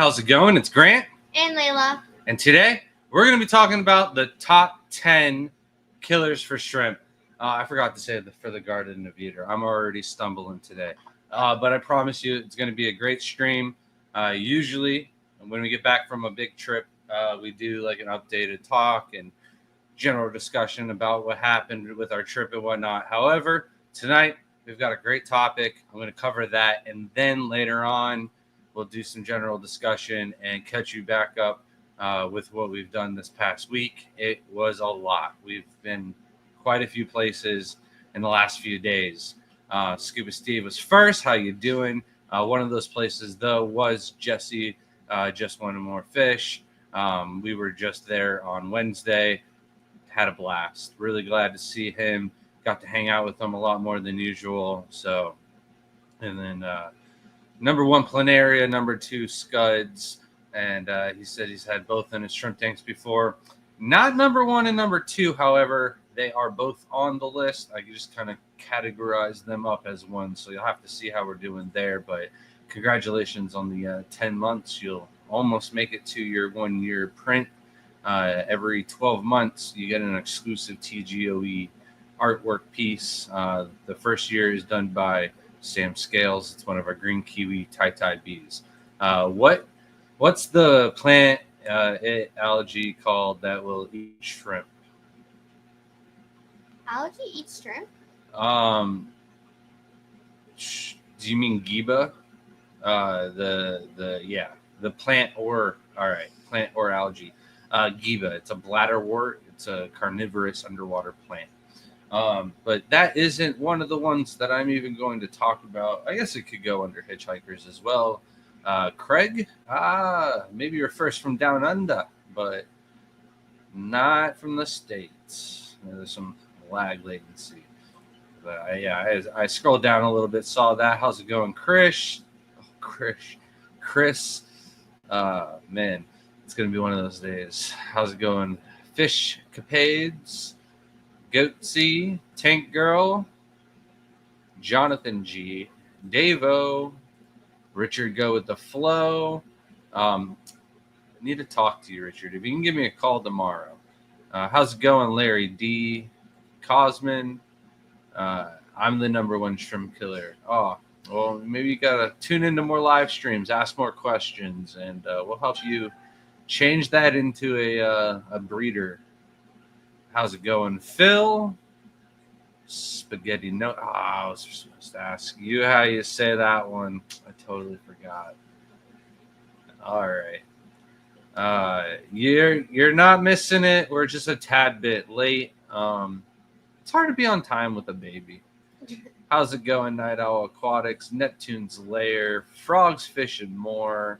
how's it going? It's Grant. And Layla. And today, we're going to be talking about the top 10 killers for shrimp. I forgot to say for the Garden of Eater. I'm already stumbling today. But I promise you, it's going to be a great stream. Usually, when we get back from a big trip, we do like an updated talk and general discussion about what happened with our trip and whatnot. However, tonight, we've got a great topic. I'm going to cover that. And then later on, we'll do some general discussion and catch you back up with what we've done this past week. It was a lot. We've been quite a few places in the last few days. Scuba Steve was first. How you doing? One of those places, though, was Jesse. Just wanted more fish. We were just there on Wednesday. Had a blast. Really glad to see him. Got to hang out with him a lot more than usual. So, and then number one planaria, number two scuds. And he said he's had both in his shrimp tanks before. Not number one and number two, however. They are both on the list. I just kind of categorize them up as one. So you'll have to see how we're doing there. But congratulations on the 10 months. You'll almost make it to your 1 year print. Every 12 months, you get an exclusive TGOE artwork piece. The first year is done by Sam Scales. It's one of our green kiwi tie bees. What's the plant algae called that will eat shrimp? Algae eats shrimp? Do you mean Giba? The plant or algae. Giba. It's a bladderwort. It's a carnivorous underwater plant. But that isn't one of the ones that I'm even going to talk about. I guess it could go under hitchhikers as well. Craig, maybe you're first from down under, but not from the States. There's some lag latency. But I scrolled down a little bit, saw that. How's it going, Chris? Chris. Man, it's going to be one of those days. How's it going? Fish Capades, Goatsy, Tank Girl, Jonathan G, Davo, Richard Go with the Flow. I need to talk to you, Richard. If you can give me a call tomorrow. How's it going, Larry D, Cosman? I'm the number one shrimp killer. Oh, well, maybe you got to tune into more live streams, ask more questions, and we'll help you change that into a breeder. How's it going, Phil? Spaghetti. No, I was supposed to ask you how you say that one. I totally forgot. All right. You're not missing it. We're just a tad bit late. It's hard to be on time with a baby. How's it going, Night Owl Aquatics, Neptune's Lair, Frogs, Fish, and More,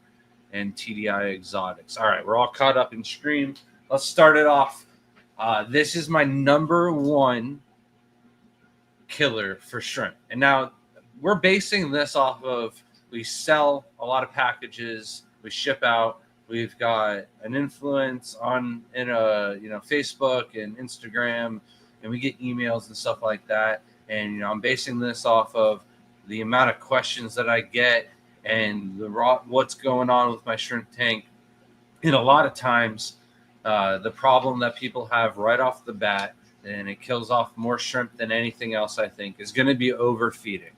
and TDI Exotics? All right, we're all caught up in stream. Let's start it off. This is my number one killer for shrimp. And now we're basing this off of, we sell a lot of packages, we ship out, we've got an influence in Facebook and Instagram, and we get emails and stuff like that. And I'm basing this off of the amount of questions that I get and what's going on with my shrimp tank. And a lot of times, the problem that people have right off the bat, and it kills off more shrimp than anything else, I think, is going to be overfeeding.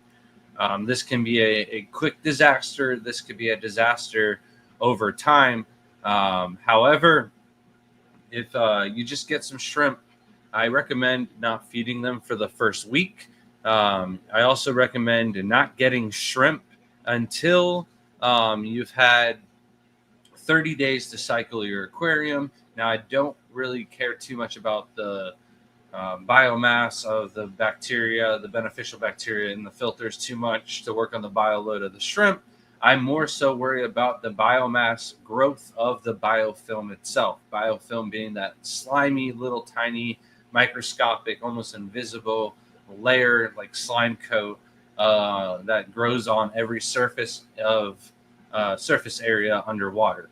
This can be a quick disaster. This could be a disaster over time. However, if you just get some shrimp, I recommend not feeding them for the first week. I also recommend not getting shrimp until you've had 30 days to cycle your aquarium. Now, I don't really care too much about the biomass of the bacteria, the beneficial bacteria in the filters too much to work on the bioload of the shrimp. I more so worry about the biomass growth of the biofilm itself. Biofilm being that slimy, little tiny, microscopic, almost invisible layer like slime coat that grows on every surface area underwater.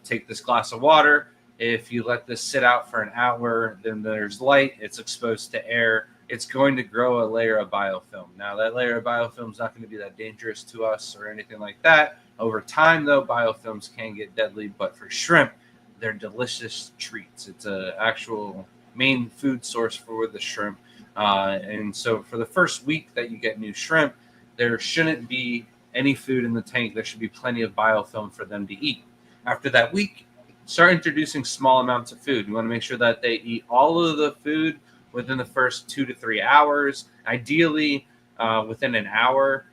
Take this glass of water. If you let this sit out for an hour, then there's light, it's exposed to air, it's going to grow a layer of biofilm. Now, that layer of biofilm is not going to be that dangerous to us or anything like that, Over time, though, biofilms can get deadly, but for shrimp, they're delicious treats. It's a actual main food source for the shrimp. And so for the first week that you get new shrimp, there shouldn't be any food in the tank. There should be plenty of biofilm for them to eat. After that week, start introducing small amounts of food. You want to make sure that they eat all of the food within the first 2 to 3 hours, ideally within an hour.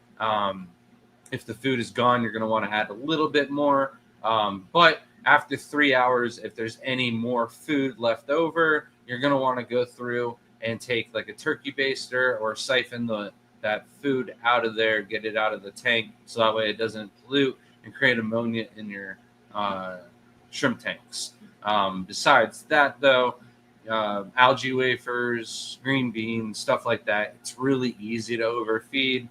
If the food is gone, you're going to want to add a little bit more. But after 3 hours, if there's any more food left over, you're going to want to go through and take like a turkey baster or siphon that food out of there, get it out of the tank, so that way it doesn't pollute and create ammonia in your shrimp tanks. Besides that, though, algae wafers, green beans, stuff like that, it's really easy to overfeed.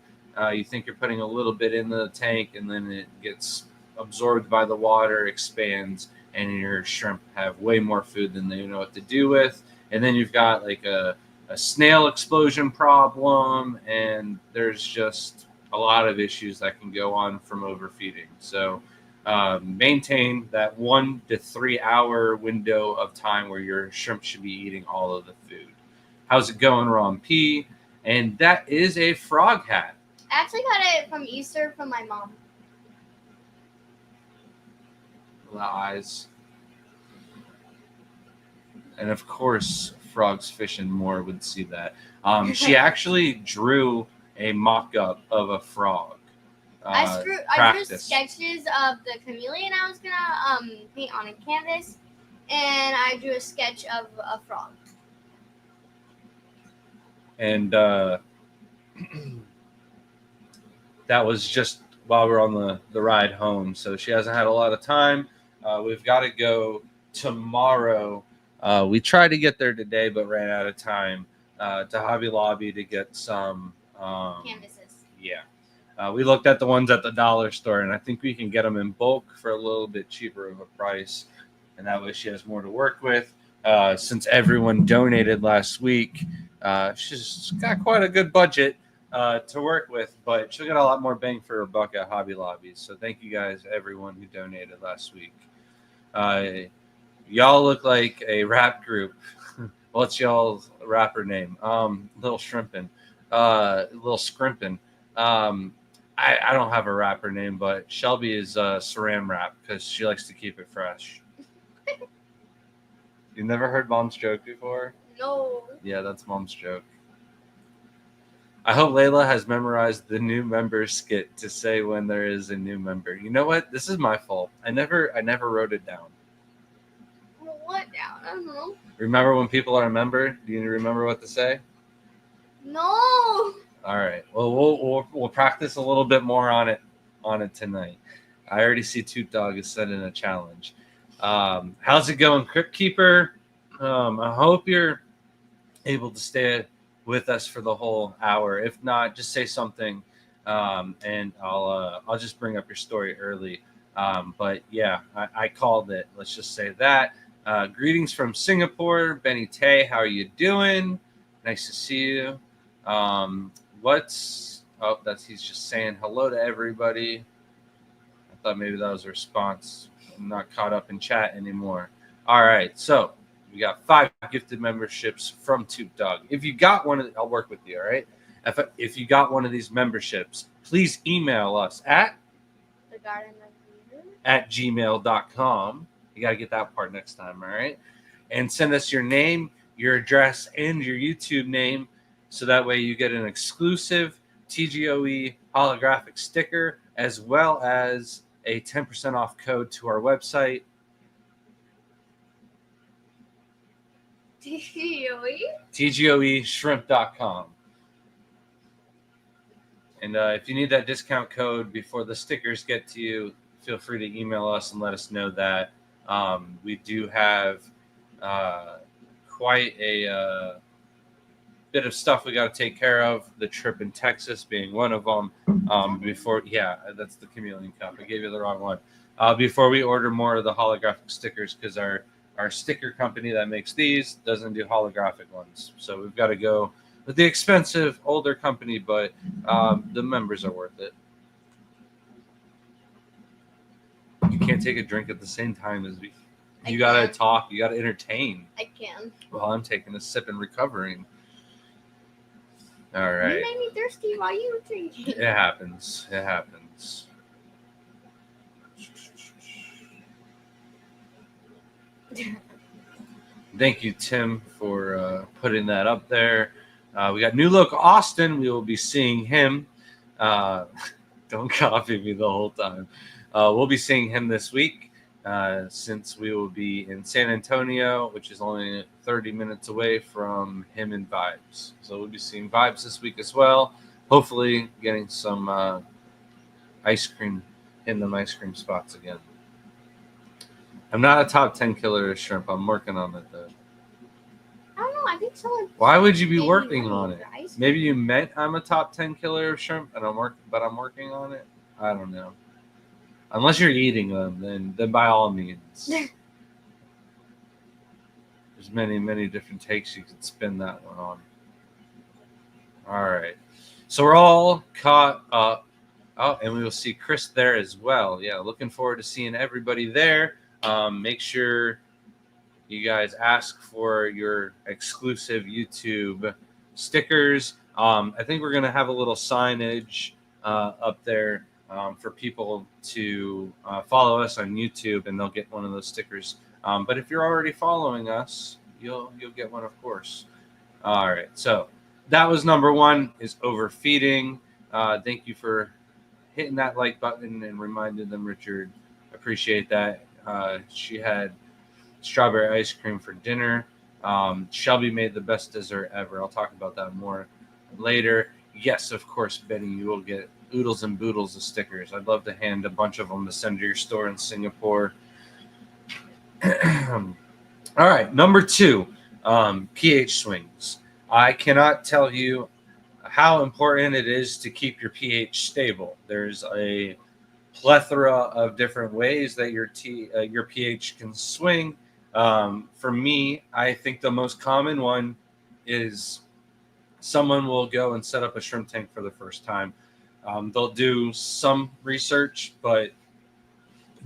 You think you're putting a little bit in the tank, and then it gets absorbed by the water, expands, and your shrimp have way more food than they know what to do with. And then you've got like a snail explosion problem, and there's just a lot of issues that can go on from overfeeding. So maintain that 1 to 3 hour window of time where your shrimp should be eating all of the food. How's it going, Ron P? And that is a frog hat. I actually got it from Easter from my mom. The eyes. And of course, Frogs Fishing More would see that. She actually drew a mock-up of a frog. I drew sketches of the chameleon I was gonna paint on a canvas, and I drew a sketch of a frog. And that was just while we're on the ride home. So she hasn't had a lot of time. We've got to go tomorrow. We tried to get there today, but ran out of time to Hobby Lobby to get some Canvases. Yeah. We looked at the ones at the dollar store, and I think we can get them in bulk for a little bit cheaper of a price. And that way she has more to work with. Since everyone donated last week, she's got quite a good budget to work with, but she'll get a lot more bang for her buck at Hobby Lobby. So thank you guys, everyone who donated last week. Y'all look like a rap group. What's y'all's rapper name? Little Shrimpin'. Little Scrimpin'. I don't have a rapper name, but Shelby is Saran Wrap because she likes to keep it fresh. You've never heard Mom's joke before? No. Yeah, that's Mom's joke. I hope Layla has memorized the new member skit to say when there is a new member. You know what? This is my fault. I never wrote it down. What down? I don't know. Remember when people are a member? Do you remember what to say? No. All right. Well, we'll practice a little bit more on it tonight. I already see Toot Dog is setting a challenge. How's it going, Crypt Keeper? I hope you're able to stay with us for the whole hour. If not, just say something, and I'll just bring up your story early. But yeah, I called it. Let's just say that. Greetings from Singapore, Benny Tay. How are you doing? Nice to see you. He's just saying hello to everybody. I thought maybe that was a response. I'm not caught up in chat anymore. All right, so we got 5 gifted memberships from Toot Dog. If you got one of I'll work with you, all right? If you got one of these memberships, please email us at gmail.com. You got to get that part next time, all right? And send us your name, your address, and your YouTube name, so that way you get an exclusive TGOE holographic sticker, as well as a 10% off code to our website. TGOEshrimp.com. And if you need that discount code before the stickers get to you, feel free to email us and let us know that. We do have quite a bit of stuff we got to take care of. The trip in Texas being one of them. That's the Chameleon Cup. I gave you the wrong one. Before we order more of the holographic stickers, because our sticker company that makes these doesn't do holographic ones. So we've got to go with the expensive older company, but the members are worth it. can't take a drink at the same time as me. You gotta talk. You gotta entertain. I can. While I'm taking a sip and recovering. All right. You made me thirsty while you were drinking. It happens. It happens. Thank you, Tim, for putting that up there. We got New Look Austin. We will be seeing him. Don't copy me the whole time. We'll be seeing him this week since we will be in San Antonio, which is only 30 minutes away from him and Vibes. So we'll be seeing Vibes this week as well. Hopefully getting some ice cream in them ice cream spots again. I'm not a top 10 killer of shrimp. I'm working on it, though. I don't know. I think someone. Why would you be working on it? Maybe you meant I'm a top 10 killer of shrimp, and I'm working on it. I don't know. Unless you're eating them, then by all means. There's many different takes you could spin that one on. All right. So we're all caught up. Oh, and we will see Chris there as well. Yeah, looking forward to seeing everybody there. Make sure you guys ask for your exclusive YouTube stickers. I think we're going to have a little signage up there for people to follow us on YouTube, and they'll get one of those stickers. But if you're already following us, you'll get one, of course. All right. So that was number one, is overfeeding. Thank you for hitting that like button and reminding them, Richard. Appreciate that. She had strawberry ice cream for dinner. Shelby made the best dessert ever. I'll talk about that more later. Yes, of course, Benny, you will get oodles and boodles of stickers. I'd love to hand a bunch of them to send to your store in Singapore. All right, number two, pH swings. I cannot tell you how important it is to keep your pH stable. There's a plethora of different ways that your pH can swing. For me, I think the most common one is someone will go and set up a shrimp tank for the first time. They'll do some research, but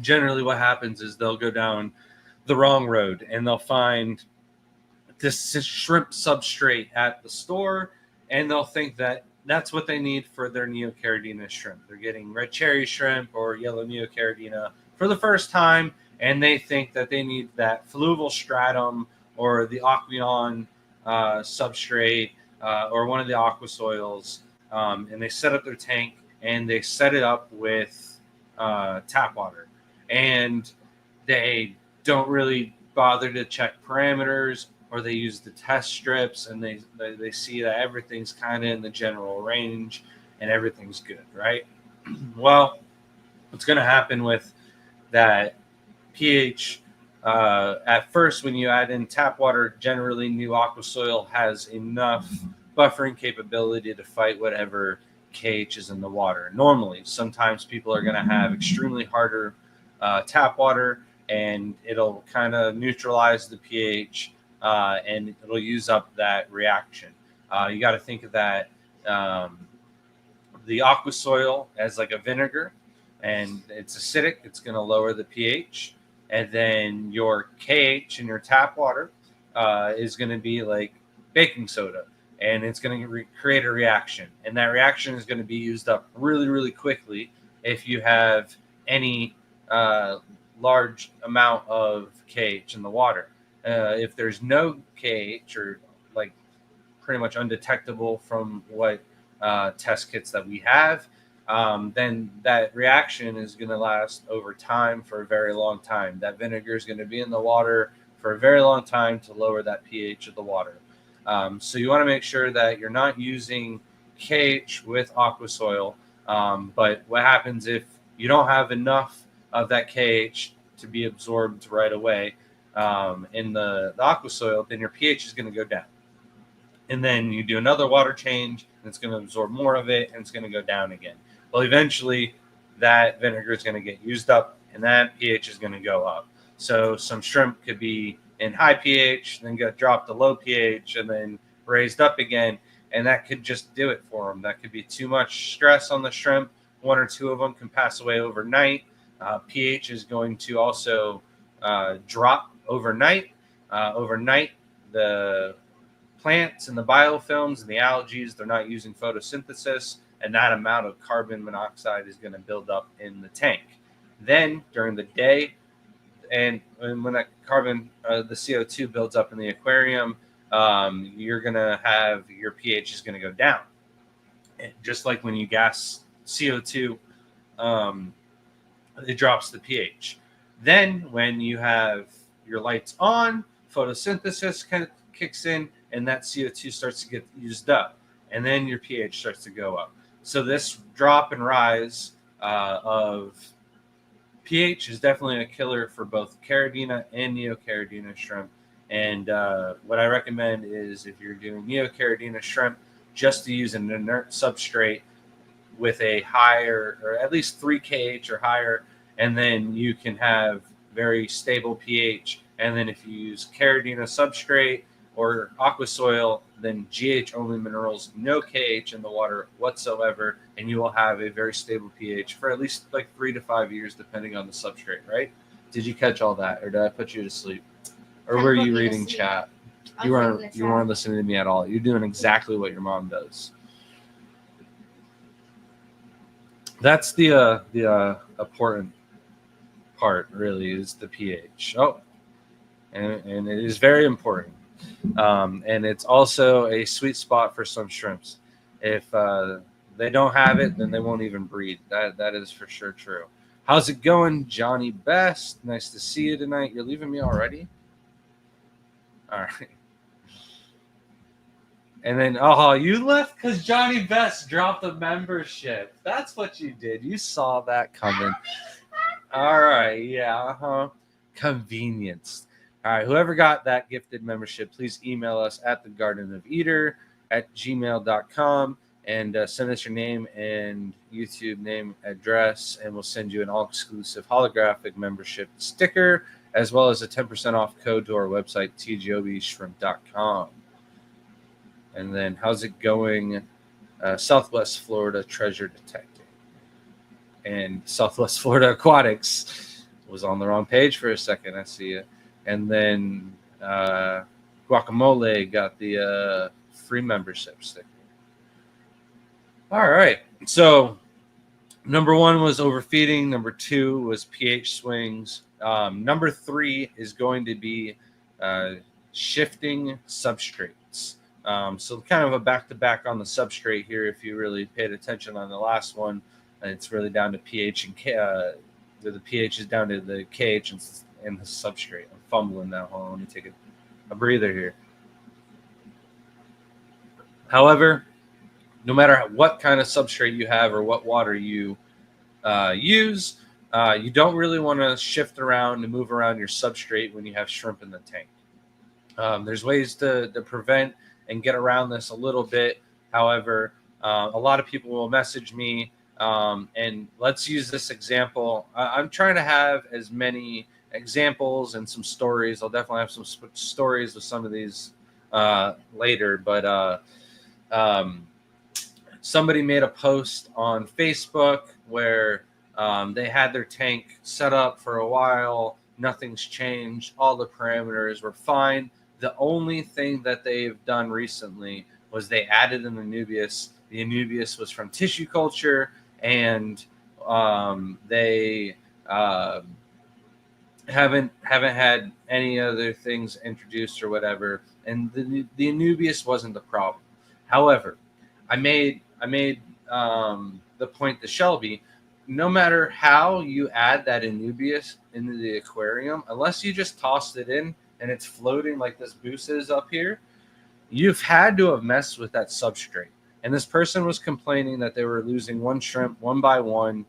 generally what happens is they'll go down the wrong road and they'll find this shrimp substrate at the store, and they'll think that that's what they need for their neocaridina shrimp. They're getting red cherry shrimp or yellow neocaridina for the first time, and they think that they need that fluval stratum or the aqueon substrate or one of the aqua soils, and they set up their tank and they set it up with tap water, and they don't really bother to check parameters, or they use the test strips and they see that everything's kind of in the general range and everything's good, right? Well, what's going to happen with that pH at first, when you add in tap water, generally new aqua soil has enough buffering capability to fight whatever KH is in the water. Normally, sometimes people are going to have extremely harder tap water, and it'll kind of neutralize the pH, and it'll use up that reaction. You got to think of that the aqua soil as like a vinegar, and it's acidic. It's going to lower the pH, and then your KH in your tap water is going to be like baking soda, and it's going to create a reaction, and that reaction is going to be used up really, really quickly if you have any large amount of KH in the water. If there's no KH, or like pretty much undetectable from what test kits that we have, then that reaction is going to last over time for a very long time. That vinegar is going to be in the water for a very long time to lower that pH of the water. So you want to make sure that you're not using KH with aqua soil. But what happens if you don't have enough of that KH to be absorbed right away in the aqua soil, then your pH is going to go down. And then you do another water change, and it's going to absorb more of it, and it's going to go down again. Well, eventually, that vinegar is going to get used up, and that pH is going to go up. So some shrimp could be in high pH, then get dropped to low pH, and then raised up again, and that could just do it for them. That could be too much stress on the shrimp. One or two of them can pass away overnight. pH is going to also drop overnight. Overnight, the plants and the biofilms and the algae, they're not using photosynthesis, and that amount of carbon monoxide is going to build up in the tank. Then during the day, and when that carbon, the CO2 builds up in the aquarium, you're going to have your pH is going to go down. And just like when you gas CO2, it drops the pH. Then when you have your lights on, photosynthesis kind of kicks in, and that CO2 starts to get used up, and then your pH starts to go up. So this drop and rise of pH is definitely a killer for both Caridina and Neocaridina shrimp. And what I recommend is if you're doing Neocaridina shrimp, just to use an inert substrate with a higher, or at least 3 kH or higher, and then you can have very stable pH. And then if you use Caridina substrate or aqua soil, then GH only minerals, no KH in the water whatsoever, and you will have a very stable pH for at least like 3 to 5 years, depending on the substrate, right? Did you catch all that, or did I put you to sleep? Or were you reading chat? You weren't listening to me at all. You're doing exactly what your mom does. That's the important part, really, is the pH. Oh, and it is very important. And it's also a sweet spot for some shrimps. If they don't have it, then they won't even breed. That is for sure true. How's it going, Johnny Best? Nice to see you tonight. You're leaving me already? All right. And then, you left because Johnny Best dropped the membership. That's what you did. You saw that coming. All right. Yeah. Convenience. All right. Whoever got that gifted membership, please email us at thegardenofeater@gmail.com and send us your name and YouTube name, address, and we'll send you an all-exclusive holographic membership sticker, as well as a 10% off code to our website, tgobshrimp.com. And then, how's it going? Southwest Florida treasure detecting. And Southwest Florida Aquatics was on the wrong page for a second. I see you. And then Guacamole got the free membership sticker. All right. So number 1 was overfeeding. Number 2 was pH swings. Number 3 is going to be shifting substrates. So kind of a back-to-back on the substrate here. If you really paid attention on the last one, it's really down to pH and the pH is down to the KH and the substrate. I'm fumbling now. Hold on, let me take a breather here. However, no matter what kind of substrate you have or what water you use, you don't really want to shift around and move around your substrate when you have shrimp in the tank. There's ways to prevent and get around this a little bit. However, a lot of people will message me, and let's use this example. I'm trying to have as many examples and some stories. I'll definitely have some stories with some of these later, but somebody made a post on Facebook where they had their tank set up for a while. Nothing's changed. All the parameters were fine. The only thing that they've done recently was they added an Anubias. The Anubias was from tissue culture, and they haven't had any other things introduced or whatever. And the Anubias wasn't the problem. However, I made the point to Shelby, no matter how you add that Anubias into the aquarium, unless you just tossed it in and it's floating like this goose is up here, you've had to have messed with that substrate. And this person was complaining that they were losing one shrimp one by one,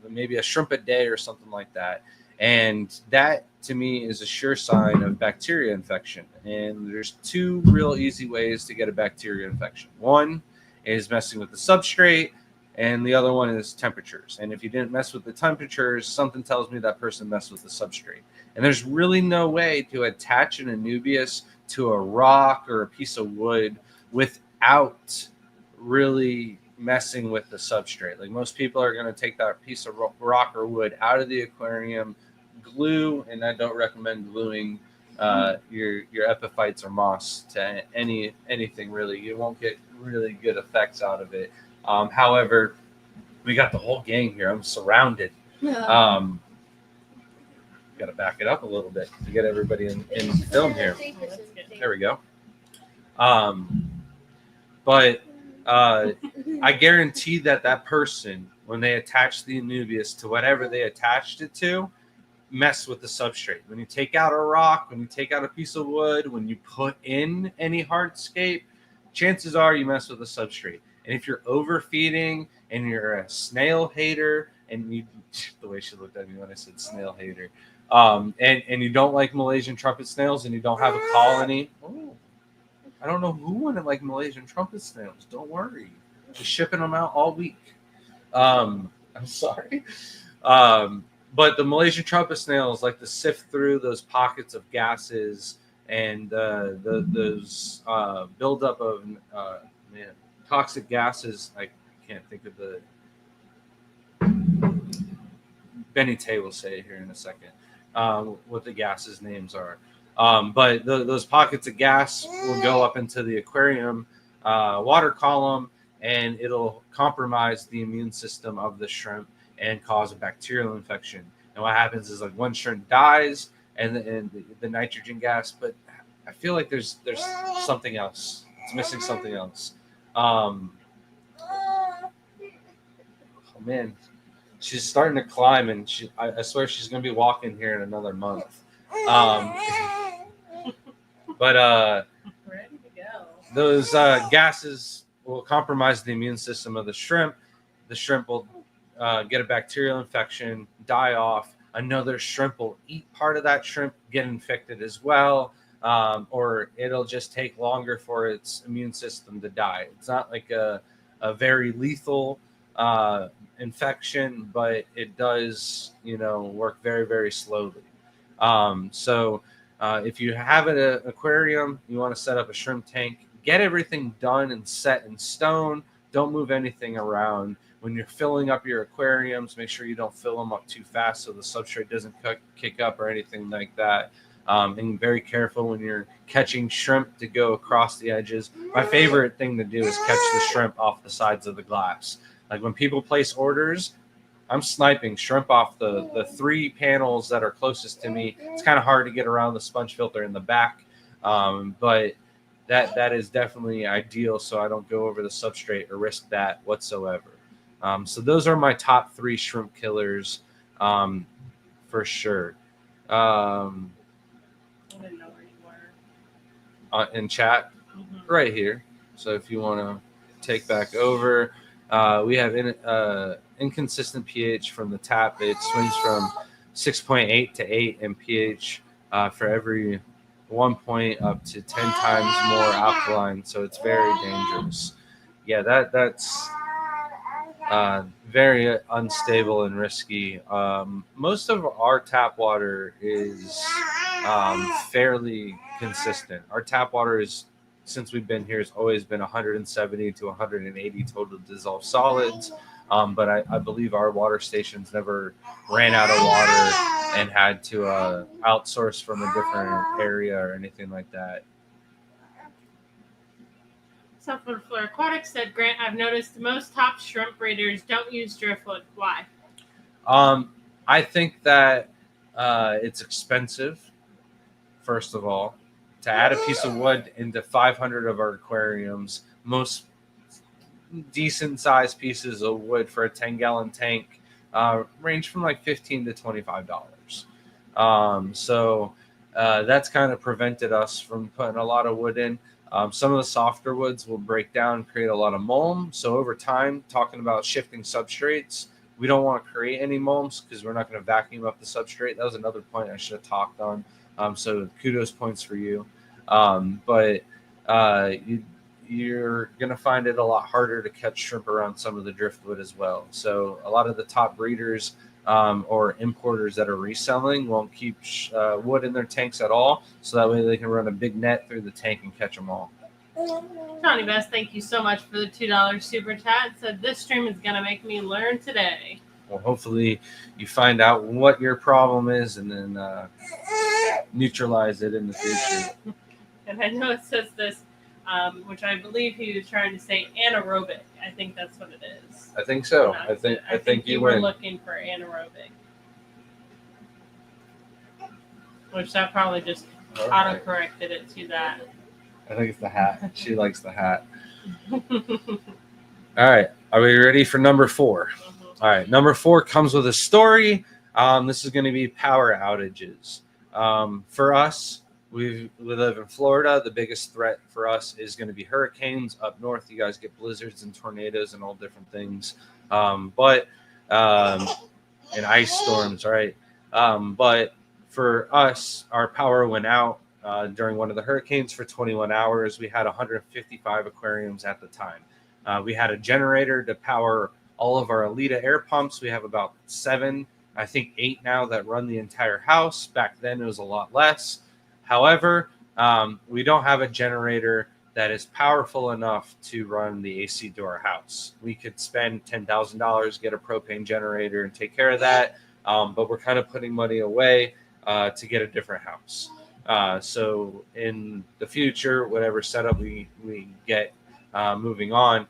maybe a shrimp a day or something like that. And that, to me, is a sure sign of bacteria infection. And there's 2 real easy ways to get a bacteria infection. One is messing with the substrate, and the other one is temperatures. And if you didn't mess with the temperatures, something tells me that person messed with the substrate. And there's really no way to attach an Anubias to a rock or a piece of wood without really, messing with the substrate. Like most people are going to take that piece of rock or wood out of the aquarium, glue, and I don't recommend gluing your epiphytes or moss to anything really. You won't get really good effects out of it. However, we got the whole gang here. I'm surrounded. Got to back it up a little bit to get everybody in film here. There we go. But I guarantee that person, when they attach the Anubias to whatever they attached it to, mess with the substrate. When you take out a rock, when you take out a piece of wood, when you put in any hardscape, chances are you mess with the substrate. And if you're overfeeding and you're a snail hater, and you, the way she looked at me when I said snail hater, and you don't like Malaysian trumpet snails and you don't have a colony, I don't know who wanted like Malaysian trumpet snails. Don't worry. Just shipping them out all week. I'm sorry. But the Malaysian trumpet snails like to sift through those pockets of gases and those buildup of toxic gases. I can't think of the... Benny Tay will say it here in a second, what the gases names are. But those pockets of gas will go up into the aquarium water column, and it'll compromise the immune system of the shrimp and cause a bacterial infection. And what happens is like one shrimp dies, and the nitrogen gas. But I feel like there's something else. It's missing something else. Oh man, she's starting to climb, and I swear she's gonna be walking here in another month. But ready to go. Those gases will compromise the immune system of the shrimp. The shrimp will get a bacterial infection, die off. Another shrimp will eat part of that shrimp, get infected as well, or it'll just take longer for its immune system to die. It's not like a very lethal infection, but it does, work very, very slowly. So if you have an aquarium, you want to set up a shrimp tank, get everything done and set in stone. Don't move anything around. When you're filling up your aquariums, make sure you don't fill them up too fast so the substrate doesn't kick up or anything like that. And very careful when you're catching shrimp to go across the edges. My favorite thing to do is catch the shrimp off the sides of the glass. Like when people place orders, I'm sniping shrimp off the 3 panels that are closest to me. It's kind of hard to get around the sponge filter in the back, but that is definitely ideal so I don't go over the substrate or risk that whatsoever. So those are my top 3 shrimp killers for sure. I didn't know where you were. In chat, right here. So if you want to take back over, we have inconsistent pH from the tap. It swings from 6.8 to 8 in pH for every 1 point up to 10 times more alkaline. So it's very dangerous. Yeah, that's very unstable and risky. Most of our tap water is fairly consistent. Our tap water is, since we've been here, has always been 170 to 180 total dissolved solids. But I believe our water stations never ran out of water and had to outsource from a different area or anything like that. Southwood Flora Aquatics said, Grant, I've noticed most top shrimp breeders don't use driftwood. Why? I think that it's expensive, first of all. To add a piece of wood into 500 of our aquariums, most decent sized pieces of wood for a 10-gallon tank range from like $15 to $25. So that's kind of prevented us from putting a lot of wood in. Some of the softer woods will break down, create a lot of mulm. So over time, talking about shifting substrates, we don't want to create any mulms because we're not going to vacuum up the substrate. That was another point I should have talked on. So kudos points for you. But you're going to find it a lot harder to catch shrimp around some of the driftwood as well. So a lot of the top breeders or importers that are reselling won't keep wood in their tanks at all. So that way they can run a big net through the tank and catch them all. Johnny Best, thank you so much for the $2 super chat. Said this stream is gonna make me learn today. Well, hopefully you find out what your problem is and then neutralize it in the future. And I know it says this, which I believe he was trying to say anaerobic. I think that's what it is. I think so. I think you were win. looking for anaerobic. Which that probably just auto-corrected it to that. I think it's the hat. She likes the hat. All right. Are we ready for number 4? All right. Number 4 comes with a story. This is going to be power outages. For us, we live in Florida. The biggest threat for us is going to be hurricanes. Up north, you guys get blizzards and tornadoes and all different things. And ice storms, right? But for us, our power went out during one of the hurricanes for 21 hours. We had 155 aquariums at the time. We had a generator to power all of our Alita air pumps. We have about 7, I think 8 now that run the entire house. Back then, it was a lot less. However, we don't have a generator that is powerful enough to run the AC to our house. We could spend $10,000, get a propane generator, and take care of that. But we're kind of putting money away to get a different house. So in the future, whatever setup we get moving on,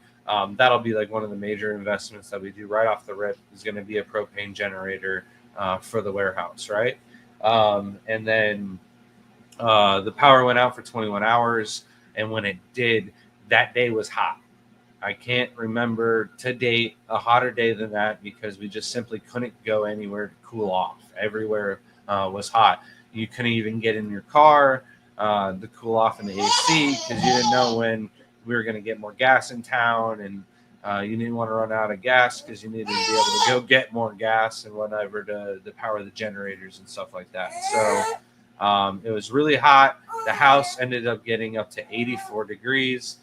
that'll be like one of the major investments that we do right off the rip is going to be a propane generator for the warehouse, right? And then the power went out for 21 hours. And when it did, that day was hot. I can't remember to date a hotter day than that because we just simply couldn't go anywhere to cool off. Everywhere was hot. You couldn't even get in your car to cool off in the AC because you didn't know when we were going to get more gas in town, and you didn't want to run out of gas because you needed to be able to go get more gas and whatever to power the generators and stuff like that. So it was really hot. The house ended up getting up to 84 degrees.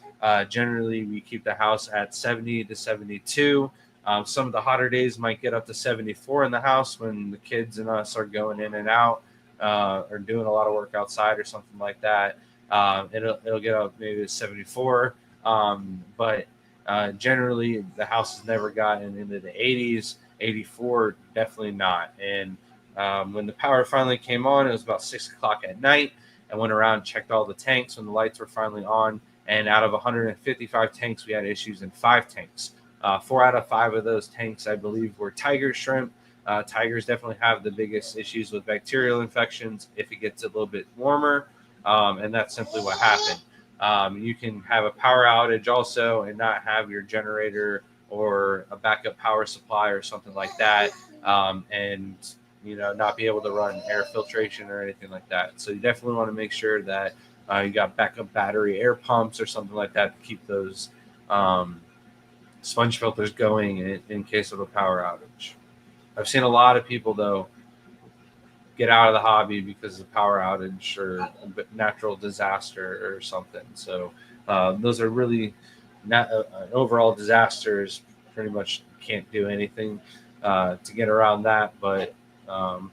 Generally, we keep the house at 70 to 72. Some of the hotter days might get up to 74 in the house when the kids and us are going in and out or doing a lot of work outside or something like that. It'll get up maybe to 74. But generally, the house has never gotten into the 80s. 84, definitely not. And when the power finally came on, it was about 6 o'clock at night. I went around, checked all the tanks when the lights were finally on. And out of 155 tanks, we had issues in 5 tanks. 4 out of 5 of those tanks, I believe, were tiger shrimp. Tigers definitely have the biggest issues with bacterial infections if it gets a little bit warmer. And that's simply what happened. You can have a power outage also and not have your generator or a backup power supply or something like that. And not be able to run air filtration or anything like that. So you definitely want to make sure that you got backup battery air pumps or something like that to keep those sponge filters going in case of a power outage. I've seen a lot of people, though, get out of the hobby because of power outage or a natural disaster or something. So those are really not overall disasters. Pretty much can't do anything to get around that. But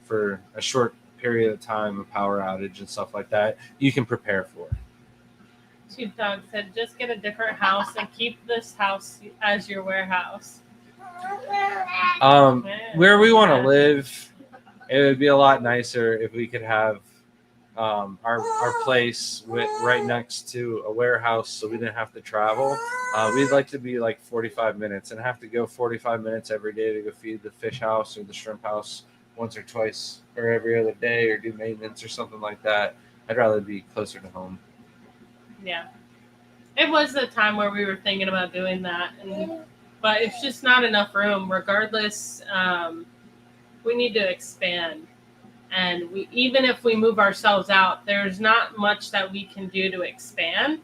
for a short period of time, a power outage and stuff like that, you can prepare for. Chief Dog said, just get a different house and keep this house as your warehouse. Where we want to live, it would be a lot nicer if we could have our place right next to a warehouse so we didn't have to travel. We'd like to be like 45 minutes and have to go 45 minutes every day to go feed the fish house or the shrimp house once or twice or every other day or do maintenance or something like that. I'd rather be closer to home. Yeah. It was a time where we were thinking about doing that, but it's just not enough room. Regardless, we need to expand. And even if we move ourselves out, there's not much that we can do to expand.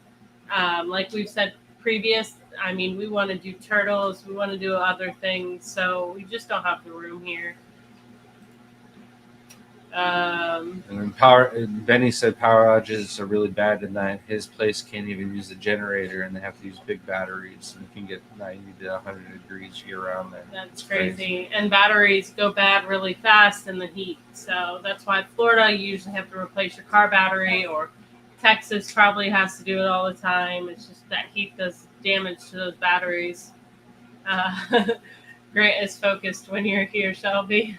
Like we've said previous, we want to do turtles. We want to do other things. So we just don't have the room here. And then Benny said power outages are really bad in that his place can't even use the generator and they have to use big batteries and it can get 90 to 100 degrees year round there. That's crazy. And batteries go bad really fast in the heat. So that's why Florida, you usually have to replace your car battery or Texas probably has to do it all the time. It's just that heat does damage to those batteries. Grant is focused when you're here, Shelby.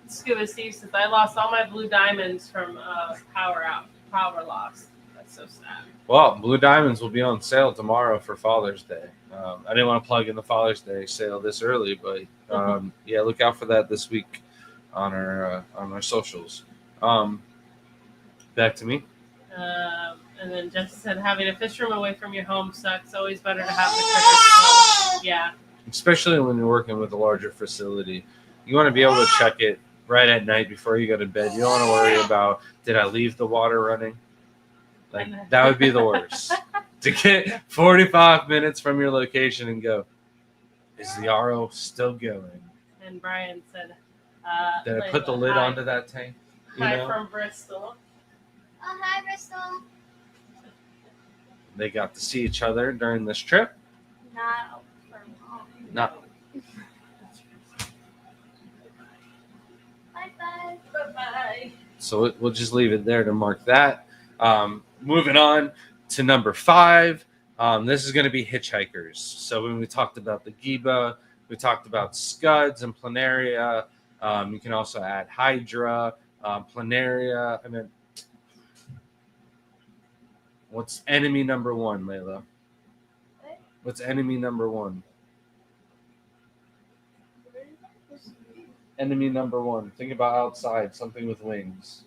Scuba Steve says, I lost all my blue diamonds from power loss. That's so sad. Well, blue diamonds will be on sale tomorrow for Father's Day. I didn't want to plug in the Father's Day sale this early, but yeah, look out for that this week on our socials. Back to me. And then Jeff said, having a fish room away from your home sucks. Always better to have the critters close. Yeah. Especially when you're working with a larger facility. You want to be able to check it right at night before you go to bed. You don't want to worry about, did I leave the water running? Like, that would be the worst. To get 45 minutes from your location and go, is the RO still going? And Brian said, did I put the lid onto that tank? Hi from Bristol. Oh, hi, Bristol. They got to see each other during this trip. Not for mom. Not. Bye-bye. Bye-bye. So we'll just leave it there to mark that. Moving on to number 5. This is going to be hitchhikers. So when we talked about the Giba, we talked about scuds and planaria. You can also add hydra, planaria. I mean, what's enemy number 1, Layla? What's enemy number 1? Enemy number 1. Think about outside, something with wings.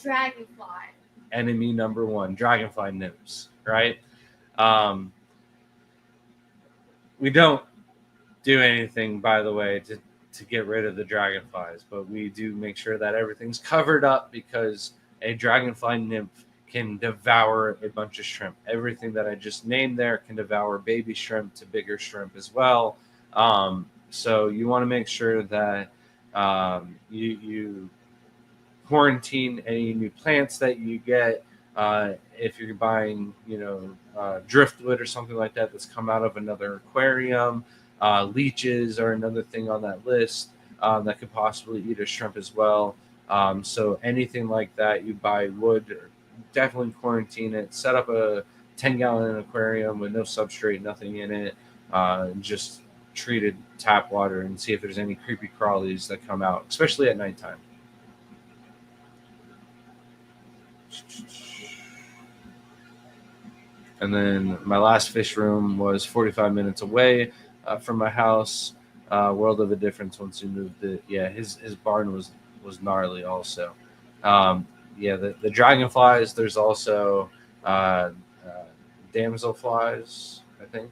Dragonfly. Enemy number 1, dragonfly nymphs, right? We don't do anything, by the way, to get rid of the dragonflies, but we do make sure that everything's covered up because a dragonfly nymph can devour a bunch of shrimp. Everything that I just named there can devour baby shrimp to bigger shrimp as well. So you want to make sure that you quarantine any new plants that you get. If you're buying, driftwood or something like that that's come out of another aquarium, leeches are another thing on that list that could possibly eat a shrimp as well. So anything like that, you buy wood, definitely quarantine it. Set up a 10-gallon aquarium with no substrate, nothing in it, just treated tap water, and see if there's any creepy crawlies that come out, especially at nighttime. And then my last fish room was 45 minutes away from my house. World of a difference once you moved it. Yeah, his barn was gnarly also. The dragonflies. There's also damselflies, I think.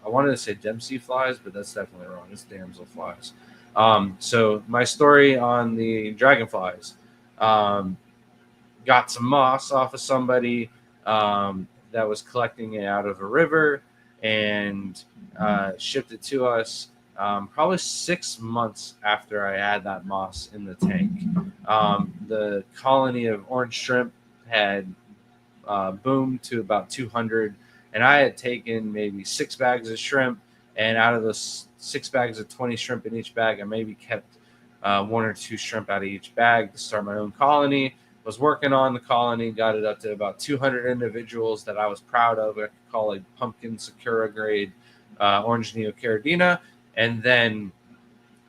I wanted to say Dempsey flies, but that's definitely wrong. It's damselflies. So my story on the dragonflies. Got some moss off of somebody that was collecting it out of a river and shipped it to us probably 6 months after I had that moss in the tank. The colony of orange shrimp had boomed to about 200, and I had taken maybe 6 bags of shrimp, and out of those 6 bags of 20 shrimp in each bag, I maybe kept 1 or 2 shrimp out of each bag to start my own colony. Was working on the colony, got it up to about 200 individuals that I was proud of. I could call a pumpkin sakura grade orange neocaridina. And then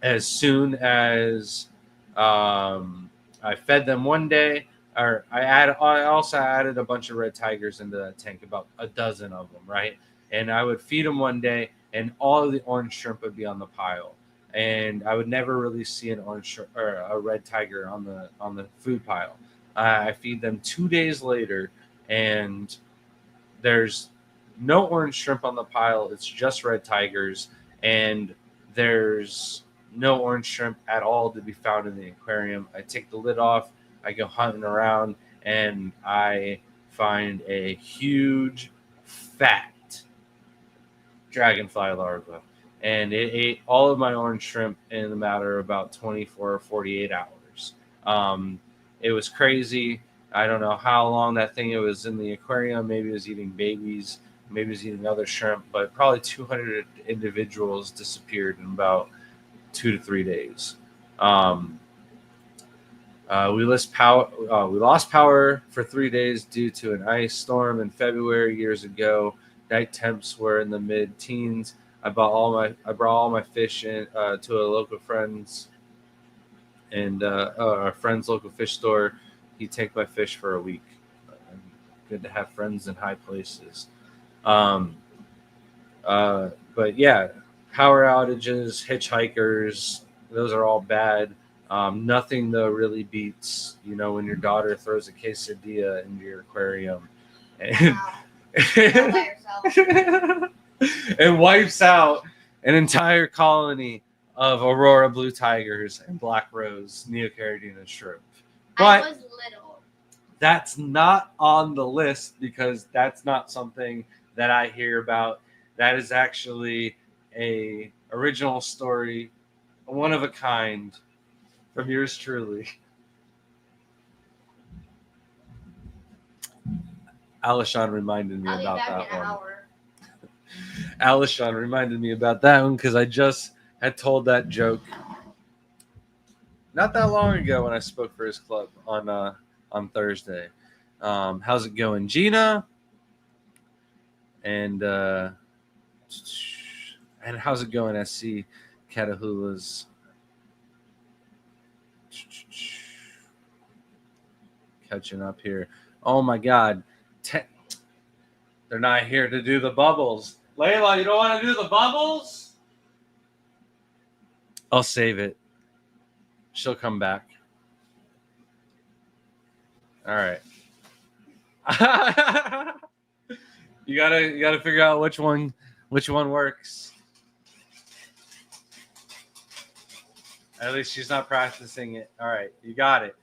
as soon as I fed them one day, I also added a bunch of red tigers into that tank, about a dozen of them, right? And I would feed them one day, and all of the orange shrimp would be on the pile. And I would never really see an orange shrimp or a red tiger on the food pile. I feed them 2 days later, and there's no orange shrimp on the pile. It's just red tigers, and there's no orange shrimp at all to be found in the aquarium. I take the lid off, I go hunting around, and I find a huge, fat dragonfly larva. And it ate all of my orange shrimp in a matter of about 24 or 48 hours. It was crazy. I don't know how long that thing it was in the aquarium. Maybe it was eating babies. Maybe it was eating other shrimp. But probably 200 individuals disappeared in about 2 to 3 days. We lost power for 3 days due to an ice storm in February years ago. Night temps were in the mid-teens. I brought all my fish in to a local friend's and our friend's local fish store. He tanked my fish for a week. Good to have friends in high places. But yeah, power outages, hitchhikers, those are all bad. Nothing though really beats, when your daughter throws a quesadilla into your aquarium and, and wipes out an entire colony of Aurora blue tigers and black rose neocaridina shrimp. But I was little. That's not on the list because that's not something that I hear about. That is actually a original story, one of a kind, from yours truly. Alishon reminded me about that one. Alishon reminded me about that one because I just had told that joke not that long ago when I spoke for his club on Thursday. How's it going, Gina? And how's it going, SC Catahoula's? Catching up here. Oh my God. They're not here to do the bubbles. Layla, you don't want to do the bubbles? I'll save it. She'll come back. All right. You gotta figure out which one works. At least she's not practicing it. All right, you got it.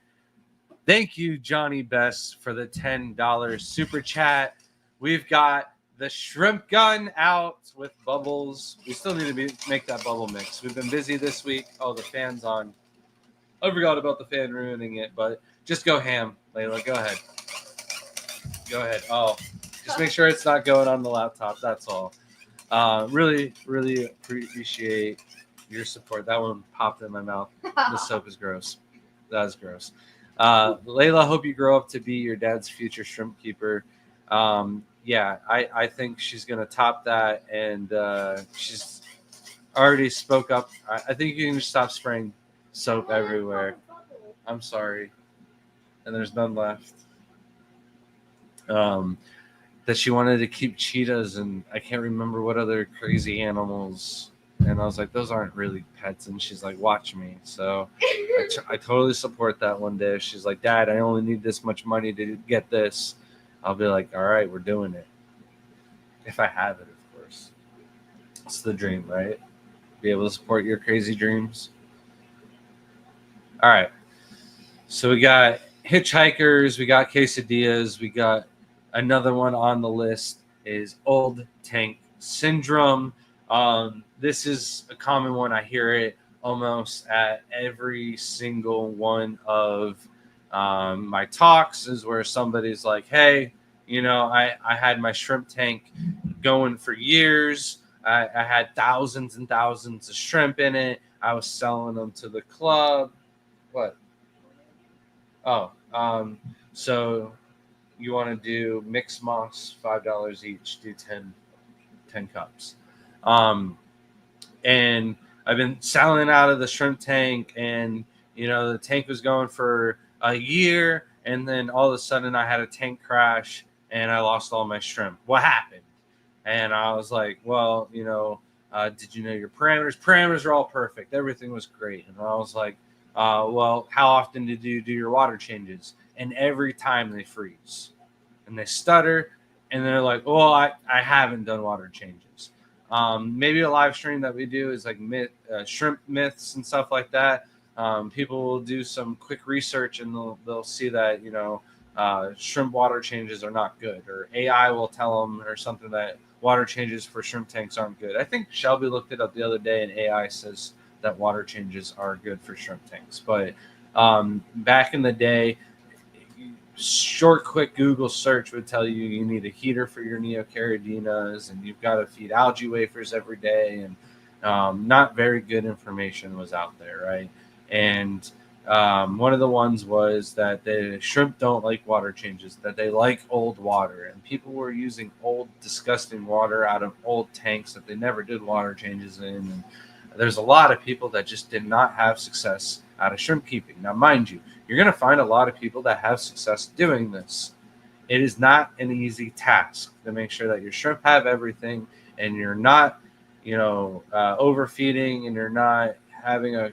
Thank you, Johnny Best, for the $10 super chat. We've got the shrimp gun out with bubbles. We still need to make that bubble mix. We've been busy this week. Oh, the fan's on. I forgot about the fan ruining it, but just go ham, Layla. Go ahead. Go ahead. Oh, just make sure it's not going on the laptop. That's all. Really, really appreciate your support. That one popped in my mouth. The soap is gross. That is gross. Layla, hope you grow up to be your dad's future shrimp keeper. Yeah, I think she's going to top that, and she's already spoke up. I think you can just stop spraying soap everywhere. I'm sorry. And there's none left. That she wanted to keep cheetahs, and I can't remember what other crazy animals. And I was like, those aren't really pets. And she's like, watch me. So I totally support that one day. She's like, Dad, I only need this much money to get this. I'll be like, all right, we're doing it. If I have it, of course. It's the dream, right? Be able to support your crazy dreams. All right. So we got hitchhikers, we got quesadillas, we got another one on the list is old tank syndrome. This is a common one. I hear it almost at every single one of my talks is where somebody's like, hey, I had my shrimp tank going for years. I had thousands and thousands of shrimp in it. I was selling them to the club. What? Oh, so you want to do mixed moss, $5 each, do 10 cups. And I've been selling out of the shrimp tank, and the tank was going for a year, and then all of a sudden I had a tank crash and I lost all my shrimp. What happened? And I was like, well, did you know your parameters? Parameters are all perfect. Everything was great. And I was like, well, how often did you do your water changes? And every time they freeze and they stutter, and they're like, well, I haven't done water changes. Maybe a live stream that we do is like shrimp myths and stuff like that. People will do some quick research and they'll see that, shrimp water changes are not good, or AI will tell them or something that water changes for shrimp tanks aren't good. I think Shelby looked it up the other day, and AI says that water changes are good for shrimp tanks. But back in the day, short, quick Google search would tell you need a heater for your neocaridinas, and you've got to feed algae wafers every day, and not very good information was out there, right? And One of the ones was that the shrimp don't like water changes, that they like old water. And people were using old, disgusting water out of old tanks that they never did water changes in. And there's a lot of people that just did not have success out of shrimp keeping. Now, mind you, you're going to find a lot of people that have success doing this. It is not an easy task to make sure that your shrimp have everything and you're not, overfeeding, and you're not having a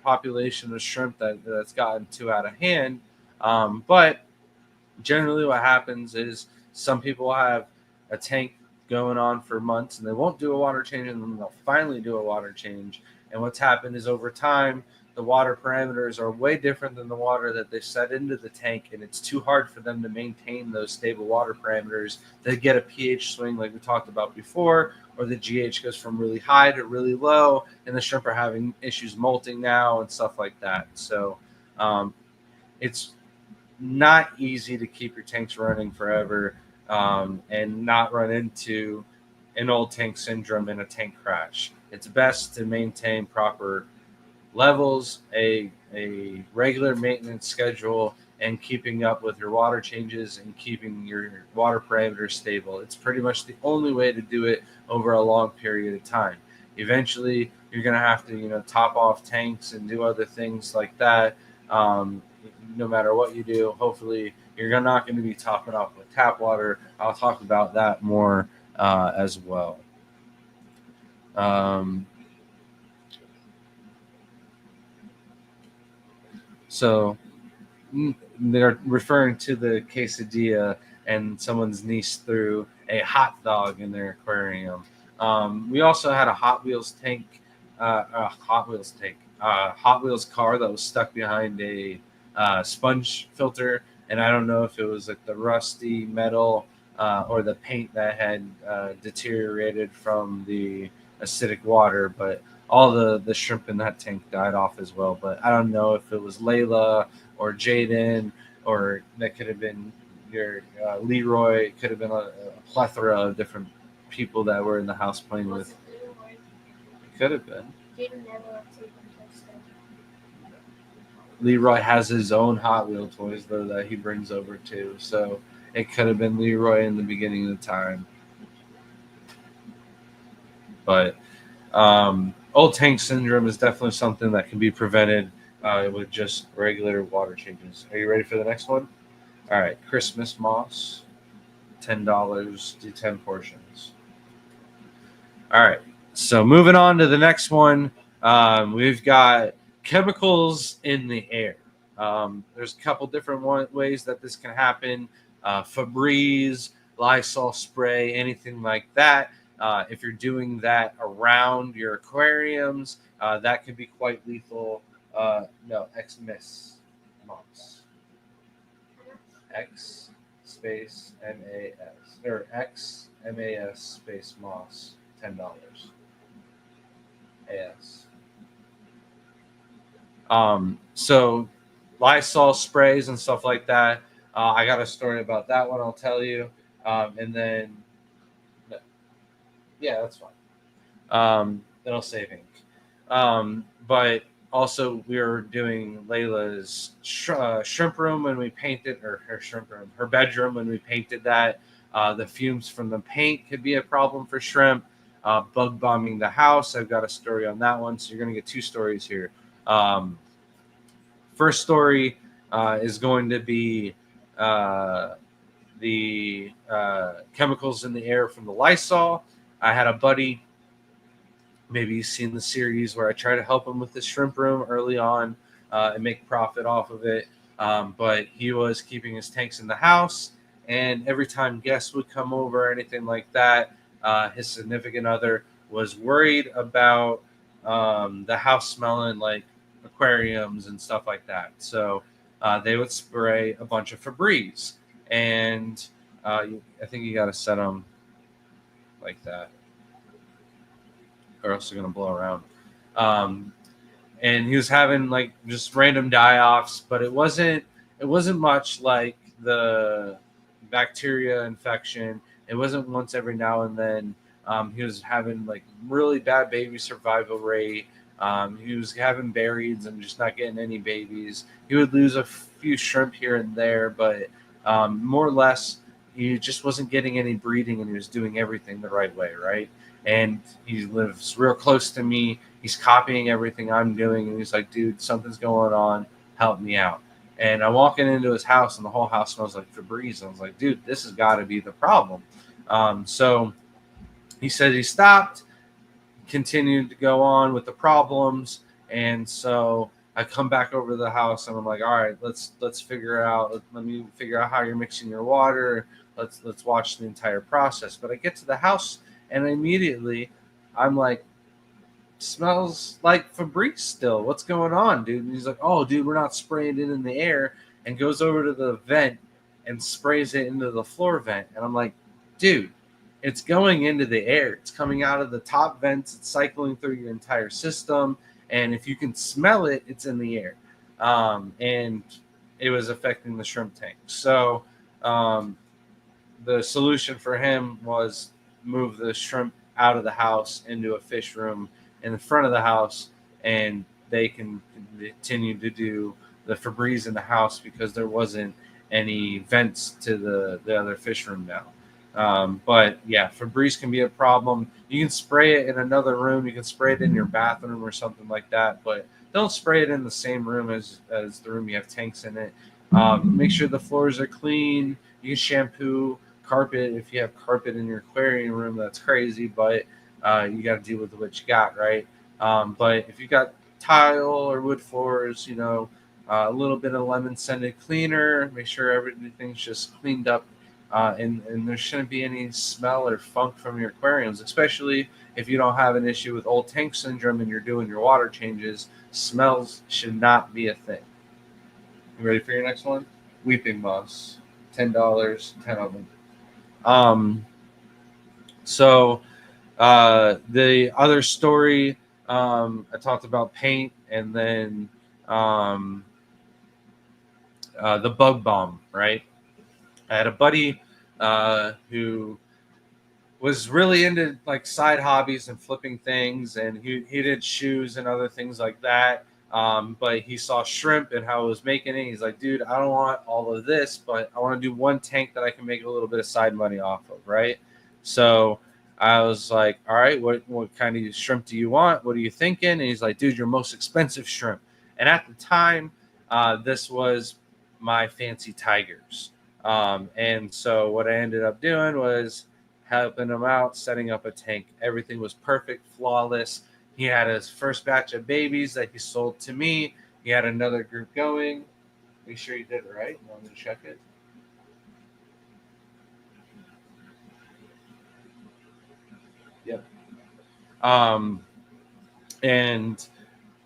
population of shrimp that's gotten too out of hand. But generally what happens is some people have a tank going on for months and they won't do a water change, and then they'll finally do a water change. And what's happened is over time, the water parameters are way different than the water that they set into the tank, and it's too hard for them to maintain those stable water parameters. They get a pH swing like we talked about before, or the GH goes from really high to really low, and the shrimp are having issues molting now and stuff like that. So it's not easy to keep your tanks running forever and not run into an old tank syndrome and a tank crash. It's best to maintain proper levels, a regular maintenance schedule, and keeping up with your water changes and keeping your water parameters stable. It's pretty much the only way to do it over a long period of time. Eventually, you're going to have to, top off tanks and do other things like that. No matter what you do, hopefully you're not going to be topping off with tap water. I'll talk about that more as well. So they're referring to the quesadilla, and someone's niece threw a hot dog in their aquarium. We also had a Hot Wheels Hot Wheels car that was stuck behind a sponge filter, and I don't know if it was like the rusty metal or the paint that had deteriorated from the acidic water, but all the shrimp in that tank died off as well. But I don't know if it was Layla or Jaden, or that could have been your Leroy. It could have been a plethora of different people that were in the house playing with. It could have been. Leroy has his own Hot Wheel toys though that he brings over too, so it could have been Leroy in the beginning of the time. But old tank syndrome is definitely something that can be prevented with just regular water changes. Are you ready for the next one? All right, Christmas moss, $10, do 10 portions. All right, so moving on to the next one, we've got chemicals in the air. There's a couple different ways that this can happen. Febreze, Lysol spray, anything like that. If you're doing that around your aquariums, that can be quite lethal. X-Miss moss. X space M-A-S or X M-A-S space moss, $10. AS. So Lysol sprays and stuff like that. I got a story about that one I'll tell you. And then yeah, that's fine. Then I'll save ink. But also, we were doing Layla's shrimp room when we painted, or her bedroom when we painted that. The fumes from the paint could be a problem for shrimp. Bug bombing the house. I've got a story on that one, so you're going to get two stories here. First story is going to be the chemicals in the air from the Lysol. I had a buddy. Maybe you've seen the series where I try to help him with the shrimp room early on and make profit off of it. But he was keeping his tanks in the house, and every time guests would come over or anything like that, his significant other was worried about the house smelling like aquariums and stuff like that. So they would spray a bunch of Febreze, and I think you got to set them like that, or else they're gonna blow around. And he was having like just random die-offs, but it wasn't much like the bacteria infection. It wasn't once every now and then. He was having like really bad baby survival rate. He was having berries and just not getting any babies. He would lose a few shrimp here and there, but more or less, he just wasn't getting any breeding, and he was doing everything the right way, right? And he lives real close to me. He's copying everything I'm doing, and he's like, dude, something's going on. Help me out. And I'm walking into his house, and the whole house smells like Febreze. I was like, dude, this has got to be the problem. So he said he stopped, continued to go on with the problems, and so I come back over to the house, and I'm like, all right, let's figure out. Let me figure out how you're mixing your water. Let's watch the entire process. But I get to the house, and immediately I'm like, smells like Febreze still. What's going on, dude? And he's like, oh, dude, we're not spraying it in the air, and goes over to the vent and sprays it into the floor vent. And I'm like, dude, it's going into the air. It's coming out of the top vents. It's cycling through your entire system. And if you can smell it, it's in the air. And it was affecting the shrimp tank. So the solution for him was move the shrimp out of the house into a fish room in the front of the house, and they can continue to do the Febreze in the house because there wasn't any vents to the other fish room now. But yeah, Febreze can be a problem. You can spray it in another room. You can spray it in your bathroom or something like that, but don't spray it in the same room as the room you have tanks in it. Make sure the floors are clean. You can shampoo carpet. If you have carpet in your aquarium room, that's crazy, but you got to deal with what you got, right? But if you got tile or wood floors, a little bit of lemon scented cleaner, make sure everything's just cleaned up, and there shouldn't be any smell or funk from your aquariums, especially if you don't have an issue with old tank syndrome and you're doing your water changes. Smells should not be a thing. You ready for your next one? Weeping moss, $10, 10 of them. So the other story, I talked about paint, and then the bug bomb, right? I had a buddy who was really into like side hobbies and flipping things, and he did shoes and other things like that. But he saw shrimp and how it was making it. He's like, dude, I don't want all of this, but I want to do one tank that I can make a little bit of side money off of, right? So I was like, all right, what kind of shrimp do you want? What are you thinking? And he's like, dude, your most expensive shrimp. And at the time, this was my fancy tigers. And so what I ended up doing was helping him out, setting up a tank. Everything was perfect, flawless. He had his first batch of babies that he sold to me. He had another group going. Make sure you did it right. You want me to check it? Yep. And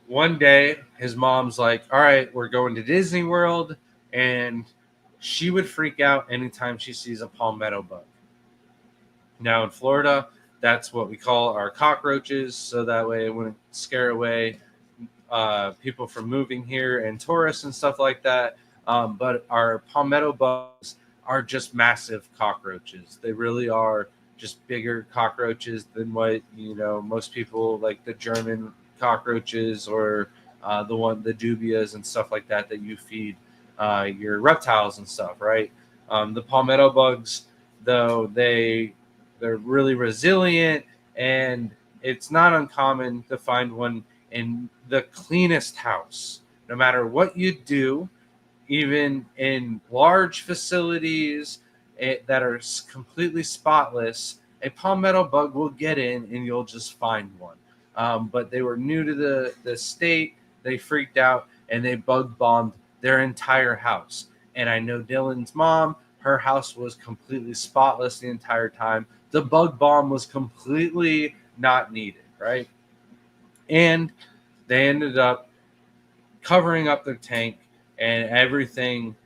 one day his mom's like, all right, we're going to Disney World. And she would freak out anytime she sees a palmetto bug. Now in Florida, that's what we call our cockroaches. So that way it wouldn't scare away people from moving here and tourists and stuff like that. But our palmetto bugs are just massive cockroaches. They really are just bigger cockroaches than what, most people like the German cockroaches or the dubias and stuff like that you feed your reptiles and stuff, right? The palmetto bugs, though, they're really resilient, and it's not uncommon to find one in the cleanest house. No matter what you do, even in large facilities that are completely spotless, a palmetto bug will get in and you'll just find one. But they were new to the state. They freaked out and they bug bombed their entire house. And I know Dylan's mom, her house was completely spotless the entire time. The bug bomb was completely not needed, right? And they ended up covering up their tank, and everything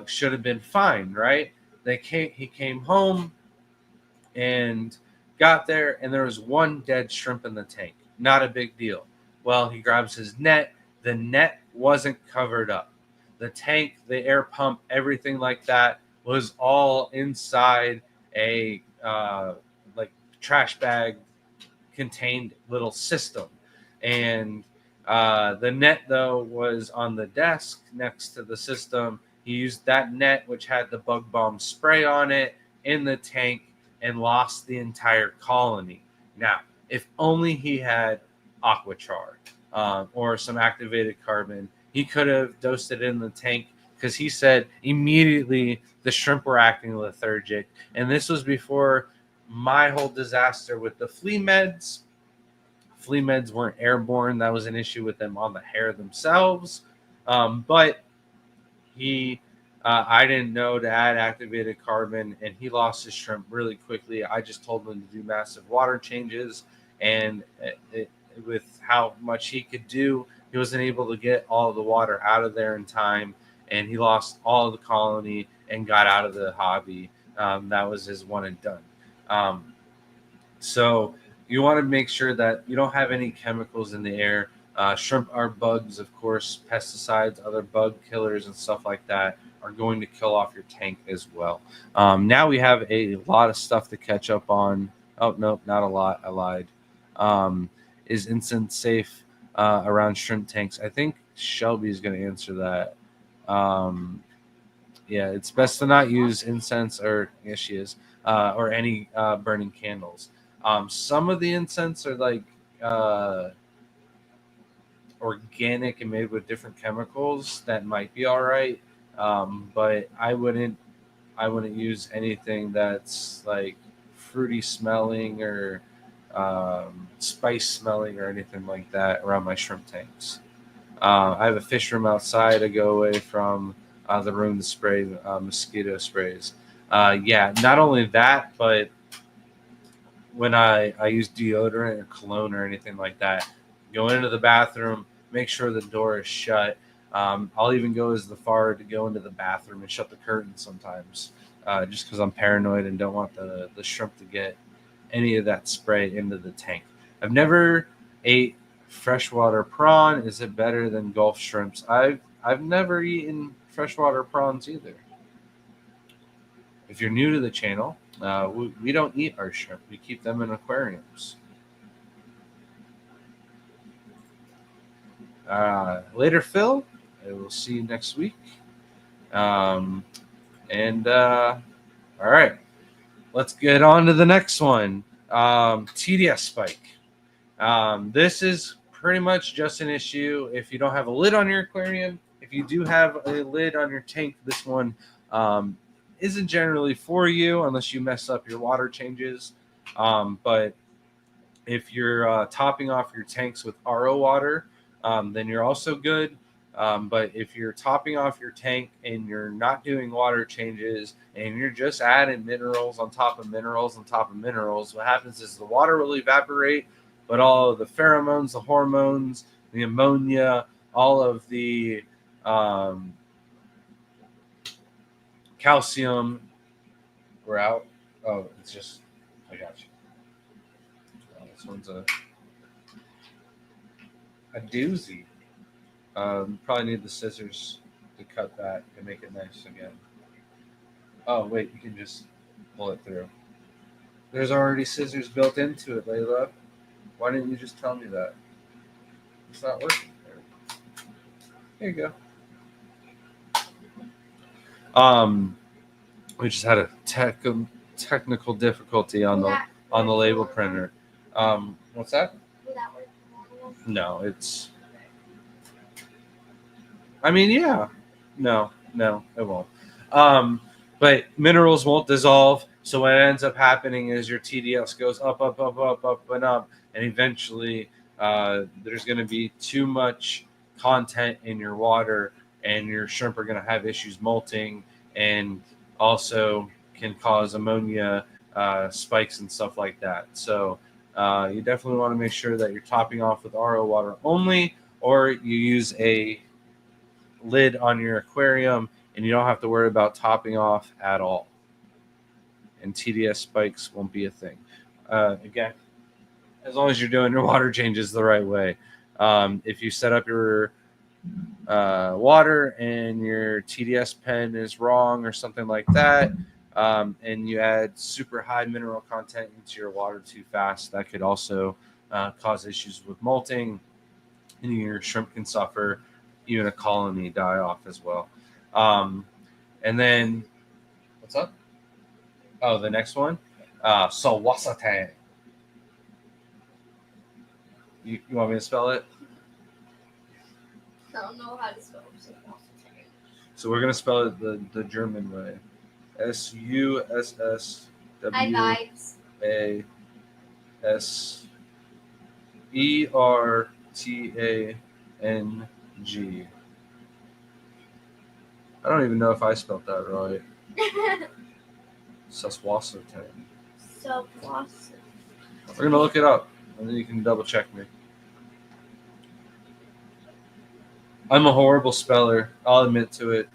should have been fine, right? He came home and got there, and there was one dead shrimp in the tank. Not a big deal. Well, he grabs his net. The net wasn't covered up. The tank, the air pump, everything like that was all inside a trash bag contained little system. And the net, though, was on the desk next to the system. He used that net, which had the bug bomb spray on it, in the tank and lost the entire colony. Now, if only he had Aquachar or some activated carbon, he could have dosed it in the tank, because he said immediately the shrimp were acting lethargic. And this was before my whole disaster with the flea meds. Flea meds weren't airborne. That was an issue with them on the hair themselves. But I didn't know to add activated carbon, and he lost his shrimp really quickly. I just told him to do massive water changes, and with how much he could do, he wasn't able to get all of the water out of there in time, and he lost all of the colony and got out of the hobby. That was his one and done. So you want to make sure that you don't have any chemicals in the air. Shrimp are bugs, of course. Pesticides, other bug killers and stuff like that are going to kill off your tank as well. Now we have a lot of stuff to catch up on. Oh, no, not a lot. I lied. Is incense safe around shrimp tanks? I think Shelby is going to answer that. Yeah, it's best to not use incense, or yes, she is, or any burning candles. Some of the incense are like organic and made with different chemicals that might be all right, but I wouldn't use anything that's like fruity smelling or spice smelling or anything like that around my shrimp tanks. I have a fish room outside. I go away from the room to spray mosquito sprays. Yeah, not only that, but when I use deodorant or cologne or anything like that, go into the bathroom, make sure the door is shut. I'll even go as far to go into the bathroom and shut the curtains sometimes, just because I'm paranoid and don't want the shrimp to get any of that spray into the tank. I've never ate freshwater prawn. Is it better than Gulf shrimps? I've never eaten freshwater prawns either. If you're new to the channel, we don't eat our shrimp. We keep them in aquariums. Later, Phil. I will see you next week. All right, let's get on to the next one. TDS spike. This is pretty much just an issue if you don't have a lid on your aquarium. If you do have a lid on your tank, this one isn't generally for you unless you mess up your water changes. But if you're topping off your tanks with RO water, then you're also good. But if you're topping off your tank and you're not doing water changes and you're just adding minerals on top of minerals on top of minerals, what happens is the water will evaporate, but all of the pheromones, the hormones, the ammonia, all of the calcium, we're out. Oh, it's just, I got you. Oh, this one's a doozy. Probably need the scissors to cut that and make it nice again. Oh, wait, you can just pull it through. There's already scissors built into it, Layla. Why didn't you just tell me that? It's not working. There you go. We just had a technical difficulty on the label printer. What's that? Will that work? No, it's. I mean, yeah. No, it won't. But minerals won't dissolve. So what ends up happening is your TDS goes up, and eventually there's going to be too much content in your water, and your shrimp are going to have issues molting, and also can cause ammonia spikes and stuff like that. So you definitely want to make sure that you're topping off with RO water only, or you use a lid on your aquarium and you don't have to worry about topping off at all. And TDS spikes won't be a thing. Again, as long as you're doing your water changes the right way. If you set up your water and your TDS pen is wrong or something like that, and you add super high mineral content into your water too fast, that could also cause issues with molting and your shrimp can suffer. Even a colony die off as well. And then, what's up? Oh, the next one, sawasate. You want me to spell it? I don't know how to spell it. So we're gonna spell it the German way. SUSSWASERTANG. I don't even know if I spelled that right. Saswasotang. We're gonna look it up, and then you can double check me. I'm a horrible speller. I'll admit to it.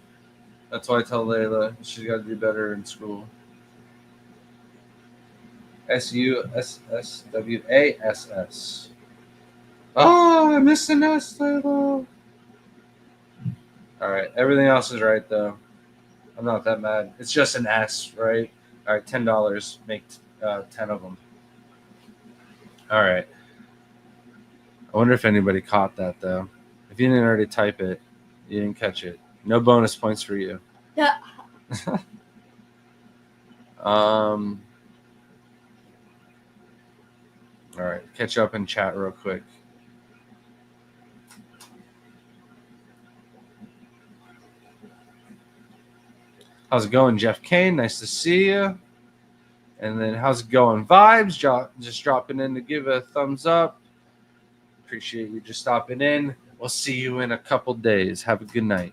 That's why I tell Layla she's got to do better in school. SUSSWASS. Oh, I missed an S, Layla. All right, everything else is right though. I'm not that mad. It's just an S, right? All right, $10. Make 10 of them. All right. I wonder if anybody caught that though. If you didn't already type it, you didn't catch it. No bonus points for you. Yeah. All right, catch up in chat real quick. How's it going, Jeff Kane? Nice to see you. And then how's it going, Vibes? Just dropping in to give a thumbs up. Appreciate you just stopping in. We'll see you in a couple days. Have a good night.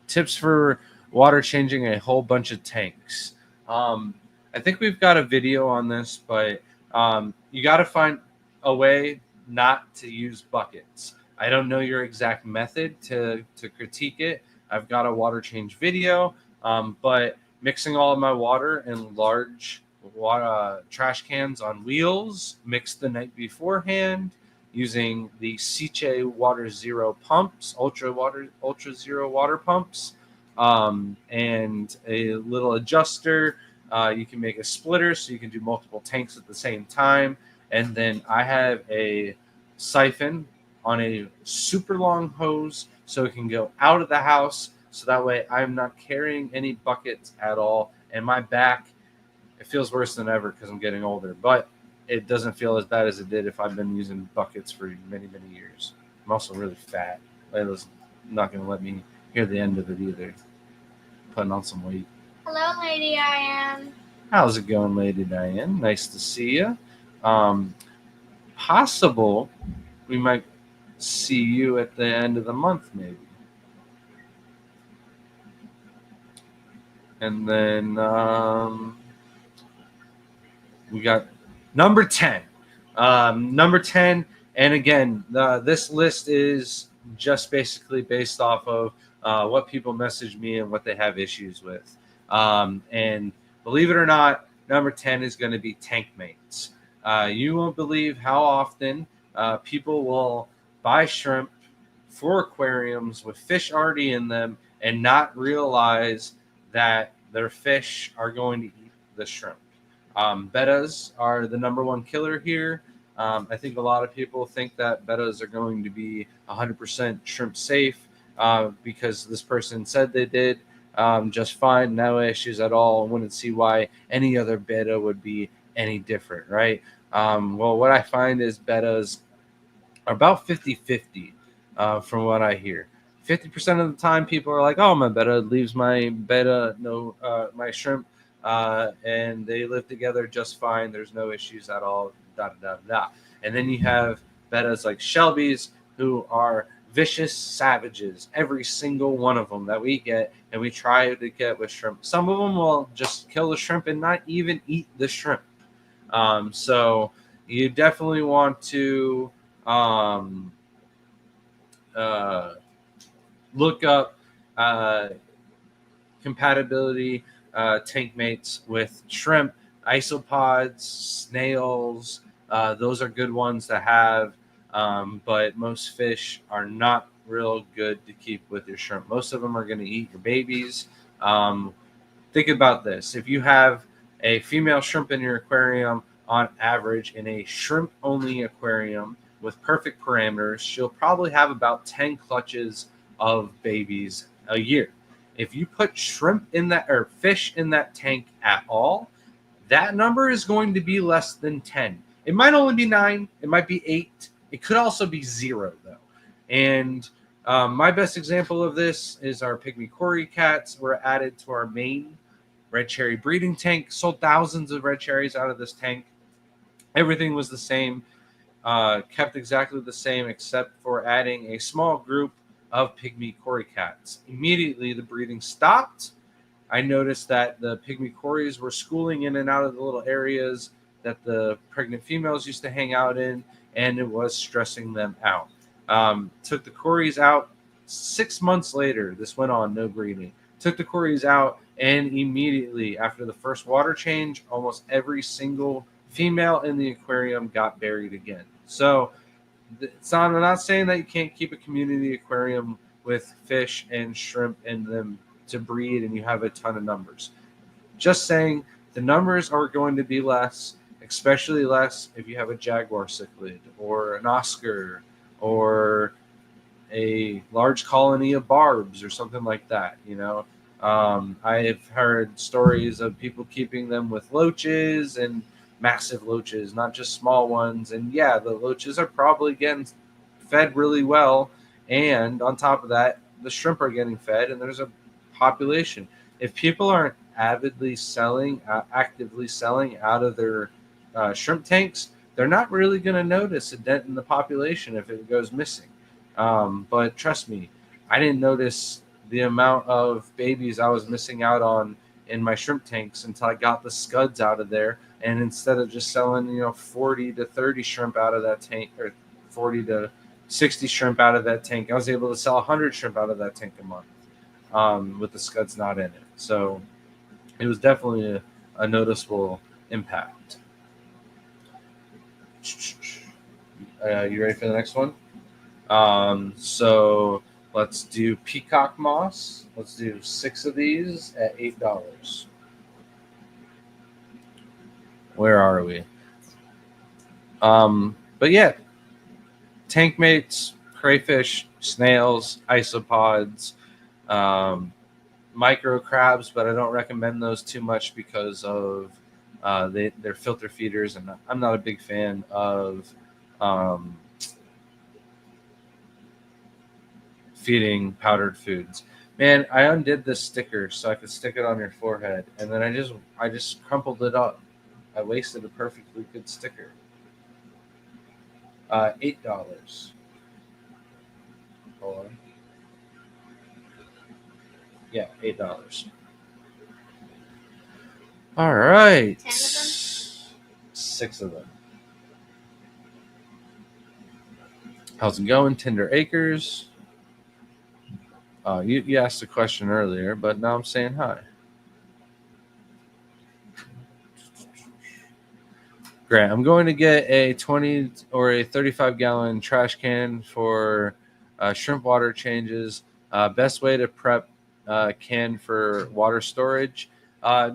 Tips for water changing a whole bunch of tanks. I think we've got a video on this, but you got to find a way not to use buckets. I don't know your exact method to critique it. I've got a water change video, but mixing all of my water in large trash cans on wheels, mixed the night beforehand, using the Siche Water Zero pumps, Ultra Zero water pumps, and a little adjuster. You can make a splitter so you can do multiple tanks at the same time. And then I have a siphon on a super long hose so it can go out of the house. So that way I'm not carrying any buckets at all. And my back, it feels worse than ever because I'm getting older. But it doesn't feel as bad as it did if I've been using buckets for many, many years. I'm also really fat. Layla's not going to let me hear the end of it either. Putting on some weight. Hello, Lady Diane. How's it going, Lady Diane? Nice to see you. Possible we might see you at the end of the month, maybe. And then we got number 10. Number 10, and again, this list is just basically based off of what people message me and what they have issues with. And believe it or not, number 10 is going to be tank mates. You won't believe how often people will buy shrimp for aquariums with fish already in them and not realize that their fish are going to eat the shrimp. Bettas are the number one killer here. I think a lot of people think that bettas are going to be 100% shrimp safe because this person said they did just fine, no issues at all. I wouldn't see why any other betta would be any different, right? Well, what I find is bettas are about 50-50 from what I hear. 50% of the time, people are like, "Oh, my betta leaves my my shrimp, and they live together just fine. There's no issues at all." Da da da da. And then you have bettas like Shelby's, who are vicious savages. Every single one of them that we get, and we try to get with shrimp. Some of them will just kill the shrimp and not even eat the shrimp. So you definitely want to look up compatibility tank mates with shrimp, isopods, snails. Those are good ones to have, but most fish are not real good to keep with your shrimp. Most of them are going to eat your babies. Think about this. If you have a female shrimp in your aquarium, on average, in a shrimp-only aquarium, with perfect parameters, she'll probably have about 10 clutches of babies a year. If you put shrimp in that or fish in that tank at all, that number is going to be less than 10. It might only be 9. It might be 8. It could also be 0, though. And my best example of this is our pygmy cory cats were added to our main red cherry breeding tank. Sold thousands of red cherries out of this tank. Everything was the same, kept exactly the same, except for adding a small group of pygmy cory cats. Immediately, the breeding stopped. I noticed that the pygmy cories were schooling in and out of the little areas that the pregnant females used to hang out in, and it was stressing them out. Took the cories out 6 months later. This went on, no breeding. Took the cories out, and immediately after the first water change, almost every single female in the aquarium got buried again. So I'm not saying that you can't keep a community aquarium with fish and shrimp in them to breed and you have a ton of numbers. Just saying the numbers are going to be less, especially less if you have a jaguar cichlid or an Oscar or a large colony of barbs or something like that. I've heard stories of people keeping them with loaches and massive loaches, not just small ones. And yeah, the loaches are probably getting fed really well. And on top of that, the shrimp are getting fed and there's a population. If people aren't actively selling out of their shrimp tanks, they're not really going to notice a dent in the population if it goes missing. But trust me, I didn't notice the amount of babies I was missing out on in my shrimp tanks until I got the scuds out of there. And instead of just selling, 40 to 30 shrimp out of that tank, or 40 to 60 shrimp out of that tank, I was able to sell 100 shrimp out of that tank a month with the scuds not in it. So it was definitely a noticeable impact. You ready for the next one? So let's do peacock moss. Let's do 6 of these at $8. Where are we? But yeah, tank mates, crayfish, snails, isopods, micro crabs, but I don't recommend those too much because of they're filter feeders, and I'm not a big fan of feeding powdered foods. Man, I undid this sticker so I could stick it on your forehead, and then I just crumpled it up. I wasted a perfectly good sticker. $8. Hold on. Yeah, $8. All right. 10 of them? 6 of them. How's it going, Tinder Acres? You asked a question earlier, but now I'm saying hi. Grant, I'm going to get a 20 or a 35-gallon trash can for shrimp water changes. Best way to prep can for water storage.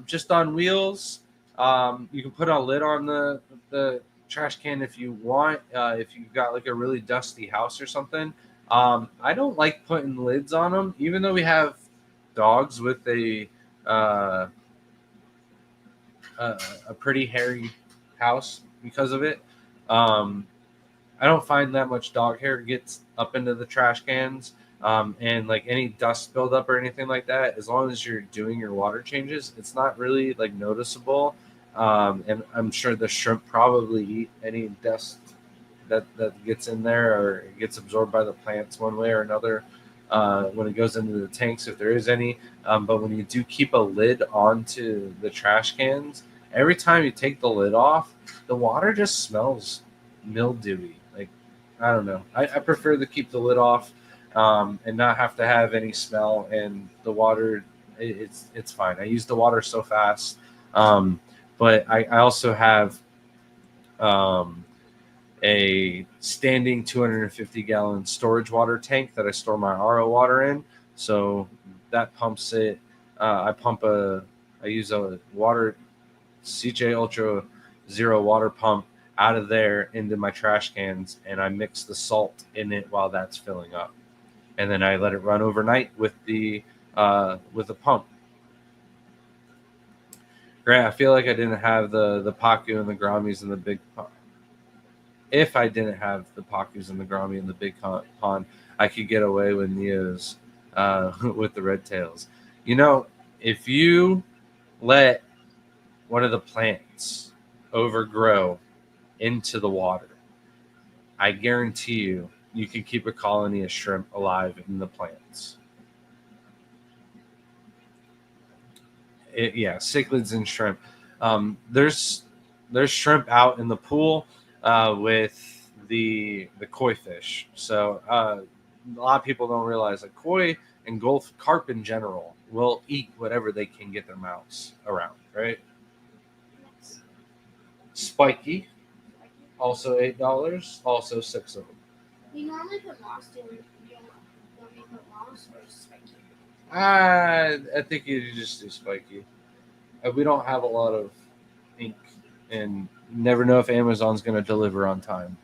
Just on wheels. You can put a lid on the trash can if you want. If you've got like a really dusty house or something. I don't like putting lids on them, even though we have dogs with a pretty hairy house because of it. I don't find that much dog hair gets up into the trash cans, and like any dust buildup or anything like that. As long as you're doing your water changes, it's not really like noticeable. And I'm sure the shrimp probably eat any dust that gets in there or it gets absorbed by the plants one way or another when it goes into the tanks, if there is any. But when you do keep a lid onto the trash cans, every time you take the lid off, the water just smells mildewy. Like, I don't know. I prefer to keep the lid off and not have to have any smell. And the water, it's fine. I use the water so fast. But I also have a standing 250-gallon storage water tank that I store my RO water in. So that pumps it. I use a water CJ Ultra Zero water pump out of there into my trash cans, and I mix the salt in it while that's filling up, and then I let it run overnight with the pump. Grant, I feel like I didn't have the Pacu and the Grammies in the big pond. If I didn't have the Pacus and the Grammy in the big pond, I could get away with Neos with the red tails. You know, if you let one of the plants overgrow into the water, I guarantee you can keep a colony of shrimp alive in the plants. Cichlids and shrimp. There's shrimp out in the pool with the koi fish. So a lot of people don't realize that koi and Gulf carp in general will eat whatever they can get their mouths around, right? Yes. Spiky, also $8, also 6 of them. You normally put moss. Do you want me to put moss or spiky? I think you just do spiky. We don't have a lot of ink, and you never know if Amazon's going to deliver on time.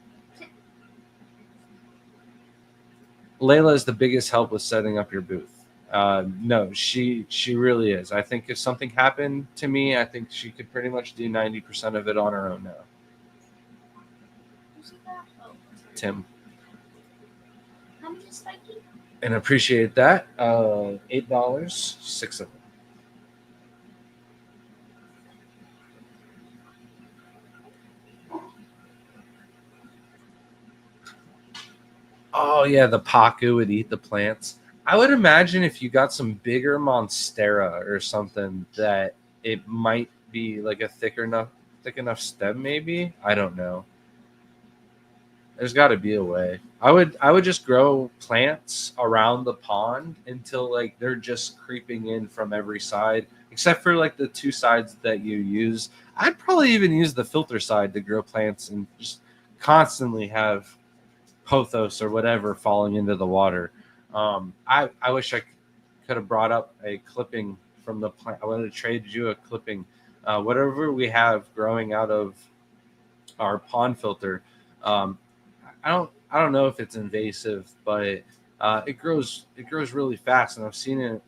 Layla is the biggest help with setting up your booth. No, she really is. I think if something happened to me, I think she could pretty much do 90% of it on her own now. Tim. How much is spiky? And appreciate that. $8, 6 of them. Oh yeah, the Pacu would eat the plants. I would imagine if you got some bigger monstera or something, that it might be like a thick enough stem. Maybe, I don't know. There's got to be a way. I would just grow plants around the pond until like they're just creeping in from every side, except for like the 2 sides that you use. I'd probably even use the filter side to grow plants and just constantly have pothos or whatever falling into the water. I wish I could have brought up a clipping from the plant. I wanted to trade you a clipping. Whatever we have growing out of our pond filter. I don't know if it's invasive, but it grows really fast, and I've seen it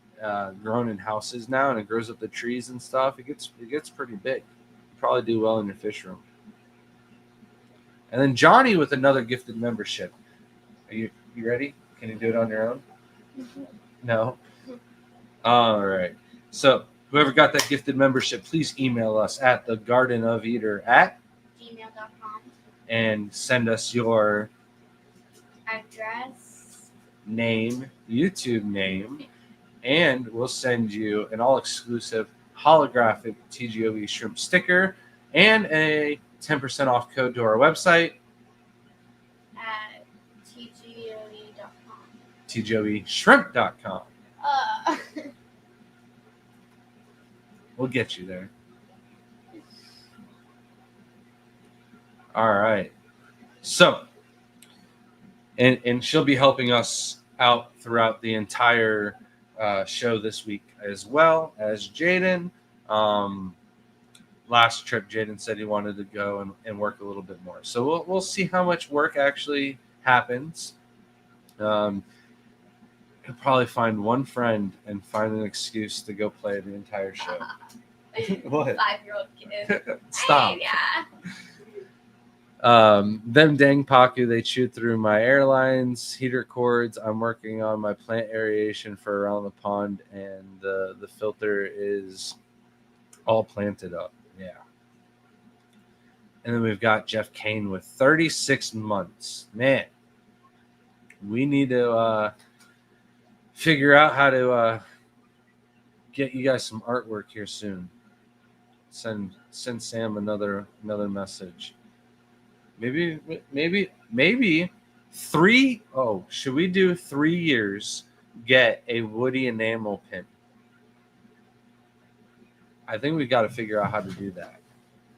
grown in houses now, and it grows up the trees and stuff. It gets pretty big. You probably do well in your fish room. And then Johnny with another gifted membership. Are you ready? Can you do it on your own? No? All right. So whoever got that gifted membership, please email us at thegardenofeater@gmail.com and send us your address, name, YouTube name, and we'll send you an all-exclusive holographic TGOE shrimp sticker and a 10% off code to our website at tgoe.com. tgoeshrimp.com. We'll get you there. All right. So, and she'll be helping us out throughout the entire show this week, as well as Jaden. Last trip, Jaden said he wanted to go and work a little bit more. So we'll see how much work actually happens. He'll probably find one friend and find an excuse to go play the entire show. What? 5-year-old kid. Stop. Yeah. Them dang Pacu, they chewed through my airlines, heater cords. I'm working on my plant aeration for around the pond, and the filter is all planted up. Yeah. And then we've got Jeff Kane with 36 months. Man, we need to figure out how to get you guys some artwork here soon. Send Sam another message. Maybe 3. Oh, should we do 3 years? Get a woody enamel pin. I think we got to figure out how to do that.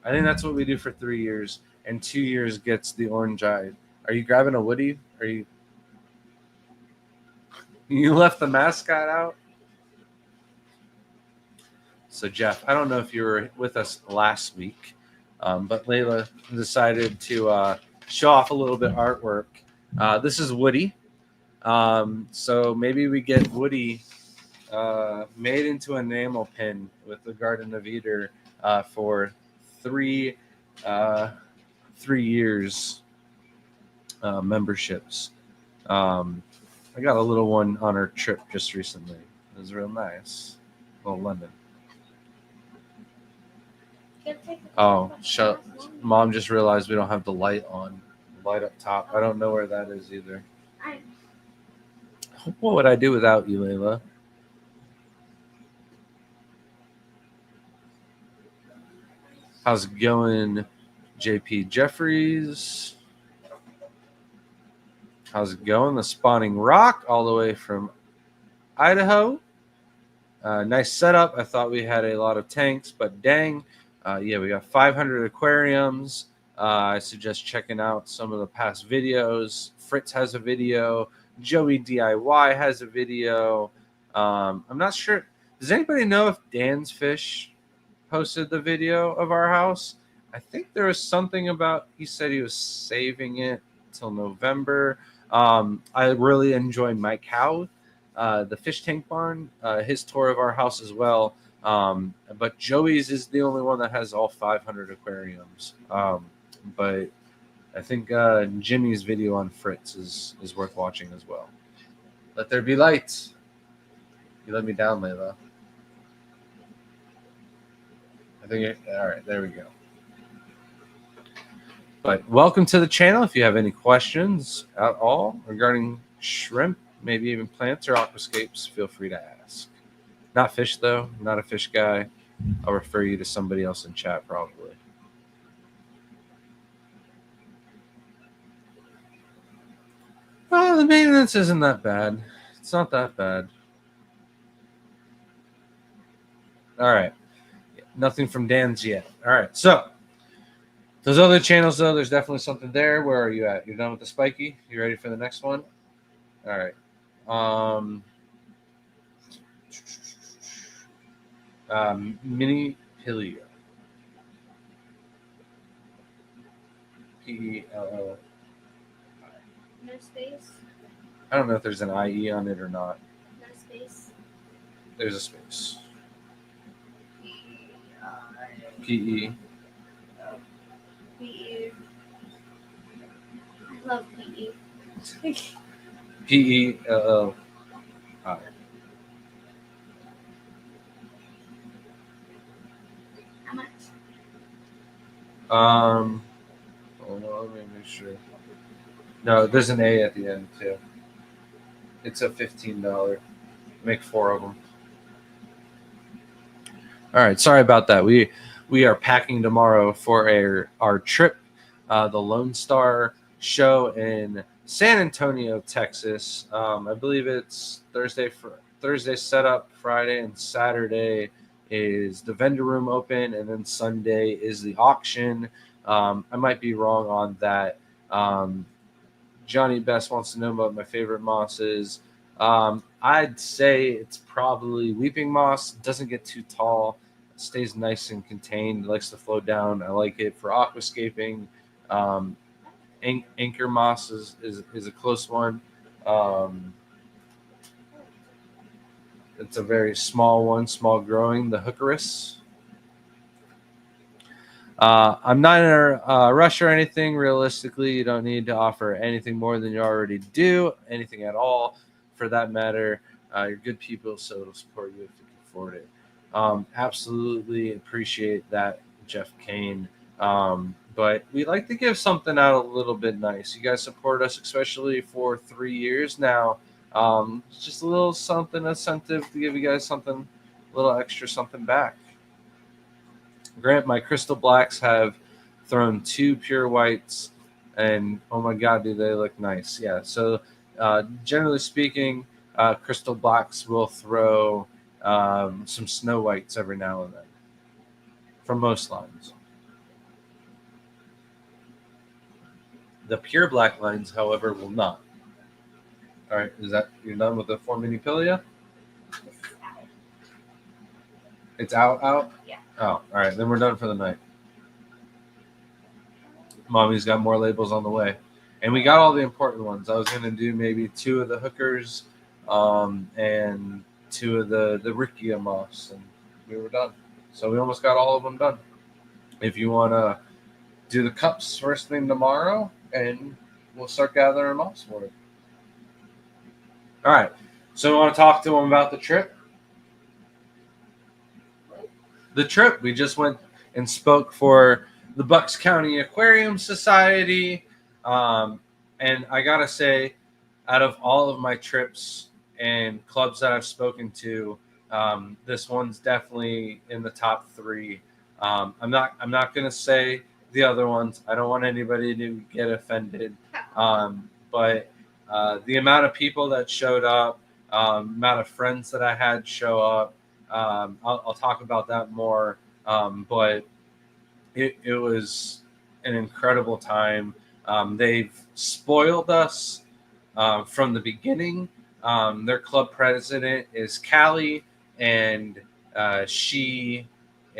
I think that's what we do for 3 years, and 2 years gets the orange eye. Are you grabbing a woody? Are you? You left the mascot out. So Jeff, I don't know if you were with us last week, But Layla decided to show off a little bit artwork. This is Woody. So maybe we get Woody made into an enamel pin with the Garden of Eden for 3 years memberships. I got a little one on our trip just recently. It was real nice. Little London. Oh, Mom just realized we don't have the light on. The light up top. I don't know where that is either. What would I do without you, Layla? How's it going, JP Jeffries? How's it going? The Spawning Rock all the way from Idaho. Nice setup. I thought we had a lot of tanks, but dang. Yeah, we got 500 aquariums. I suggest checking out some of the past videos. Fritz has a video. Joey DIY has a video. I'm not sure. Does anybody know if Dan's Fish posted the video of our house? I think there was something about, he said he was saving it till November. I really enjoy Mike Howe, the fish tank barn, his tour of our house as well. But Joey's is the only one that has all 500 aquariums. But I think Jimmy's video on Fritz is worth watching as well. Let there be lights. You let me down, Layla. All right, there we go. But welcome to the channel. If you have any questions at all regarding shrimp, maybe even plants or aquascapes, feel free to ask. Not fish, though. I'm not a fish guy. I'll refer you to somebody else in chat, probably. Well, the maintenance isn't that bad. It's not that bad. All right. Nothing from Dan's yet. All right. So, those other channels, though, there's definitely something there. Where are you at? You're done with the spiky? You ready for the next one? All right. Mini Pilio. Pello. No space. I don't know if there's an IE on it or not. No space. There's a space. PE. PE. I love PE. PELLI. How much? Hold on, let me make sure. No, there's an A at the end too. It's a $15. Make 4 of them. All right, sorry about that. We are packing tomorrow for our trip, the Lone Star show in San Antonio, Texas. I believe it's Thursday setup, Friday and Saturday is the vendor room open, and then Sunday is the auction. I might be wrong on that. Johnny Best wants to know about my favorite mosses. I'd say it's probably weeping moss. It doesn't get too tall. It stays nice and contained. It likes to flow down. I like it for aquascaping. Anchor moss is a close one. It's a very small one, small growing, the hookerus. I'm not in a rush or anything. Realistically, you don't need to offer anything more than you already do, anything at all, for that matter. You're good people, so it'll support you if you can afford it. Absolutely appreciate that, Jeff Kane. But we like to give something out a little bit nice. You guys support us, especially for 3 years now. It's just a little something incentive to give you guys something, a little extra something back. Grant, my crystal blacks have thrown 2 pure whites, and oh my god, do they look nice. Yeah, so generally speaking, crystal blacks will throw some snow whites every now and then from most lines. The pure black lines, however, will not. All right, you're done with the 4 mini Pilia? It's out? Yeah. Oh, all right, then we're done for the night. Mommy's got more labels on the way. And we got all the important ones. I was going to do maybe 2 of the hookers and 2 of the Rickia moss, and we were done. So we almost got all of them done. If you want to do the cups first thing tomorrow, and we'll start gathering moss for it. All right. So we want to talk to them about the trip. The trip, we just went and spoke for the Bucks County Aquarium Society. And I got to say, out of all of my trips and clubs that I've spoken to, this one's definitely in the top 3. I'm not going to say the other ones. I don't want anybody to get offended. But the amount of people that showed up, amount of friends that I had show up, I'll talk about that more. But it was an incredible time. They've spoiled us from the beginning. Their club president is Callie, and she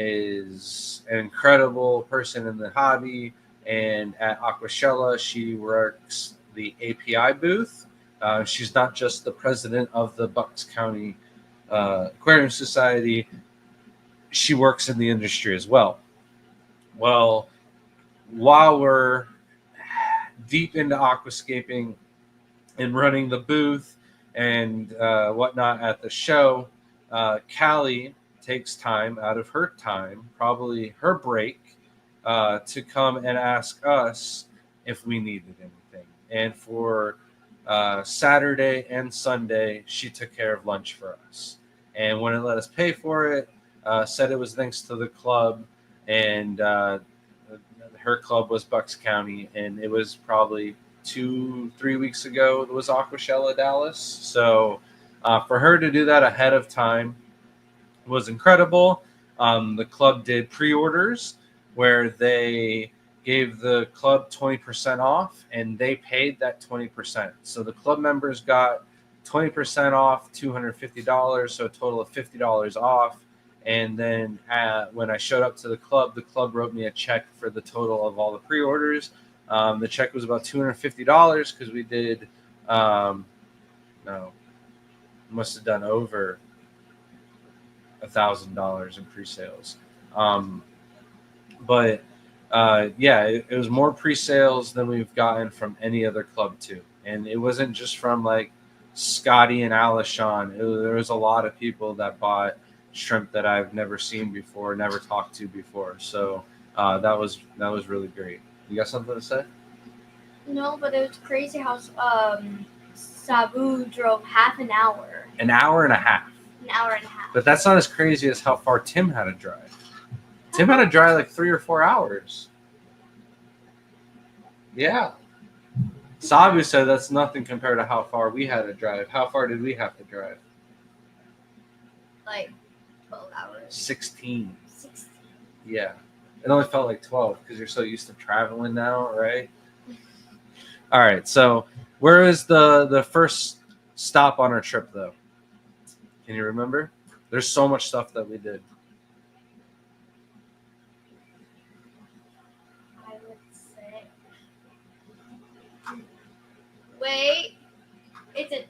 is an incredible person in the hobby. And at Aquashella, she works the API booth. She's not just the president of the Bucks County Aquarium Society. She works in the industry as well. Well, while we're deep into aquascaping and running the booth and whatnot at the show, Callie takes time out of her time, probably her break, to come and ask us if we needed anything. And for Saturday and Sunday, she took care of lunch for us. And when it let us pay for it, said it was thanks to the club, and her club was Bucks County, and it was probably 2-3 weeks ago it was Aquashella Dallas. So for her to do that ahead of time was incredible. The club did pre-orders where they gave the club 20% off, and they paid that 20%. So the club members got 20% off, $250, so a total of $50 off. And then when I showed up to the club wrote me a check for the total of all the pre-orders. The check was about $250 because we did, must have done over $1,000 in pre-sales. But it was more pre-sales than we've gotten from any other club too. And it wasn't just from like Scotty and Alishon. There was a lot of people that bought shrimp that I've never seen before, never talked to before. So that was really great. You got something to say? No, but it was crazy how Sabu drove half an hour. An hour and a half. An hour and a half. But that's not as crazy as how far Tim had to drive. Tim had to drive like 3 or 4 hours. Yeah. Sabu said that's nothing compared to how far we had to drive. How far did we have to drive? Like 12 hours. 16. Yeah. It only felt like 12 because you're so used to traveling now, right? All right. So where is the first stop on our trip, though? Can you remember? There's so much stuff that we did. I would say. Wait. It's a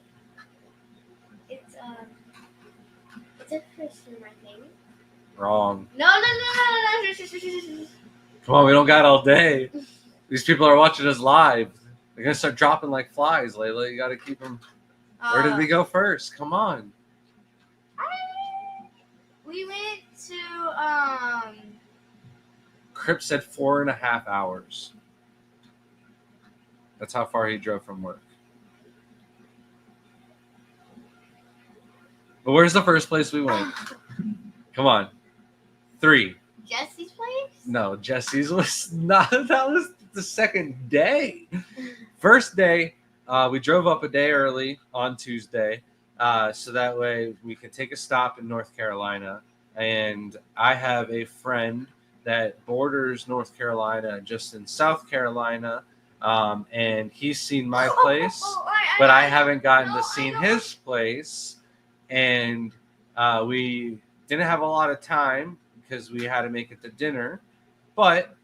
fish in my thing. Wrong. No. Come on, we don't got all day. These people are watching us live. They're gonna start dropping like flies, Layla. You gotta keep them. Where did we go first? Come on. We went to Crip said 4.5 hours. That's how far he drove from work. But where's the first place we went? Come on. 3. Jesse's place? No, Jesse's was not. That was the second day. First day, we drove up a day early on Tuesday, so that way we could take a stop in North Carolina. And I have a friend that borders North Carolina just in South Carolina, and he's seen my place, but I haven't gotten to see his place. And we didn't have a lot of time because we had to make it to dinner, but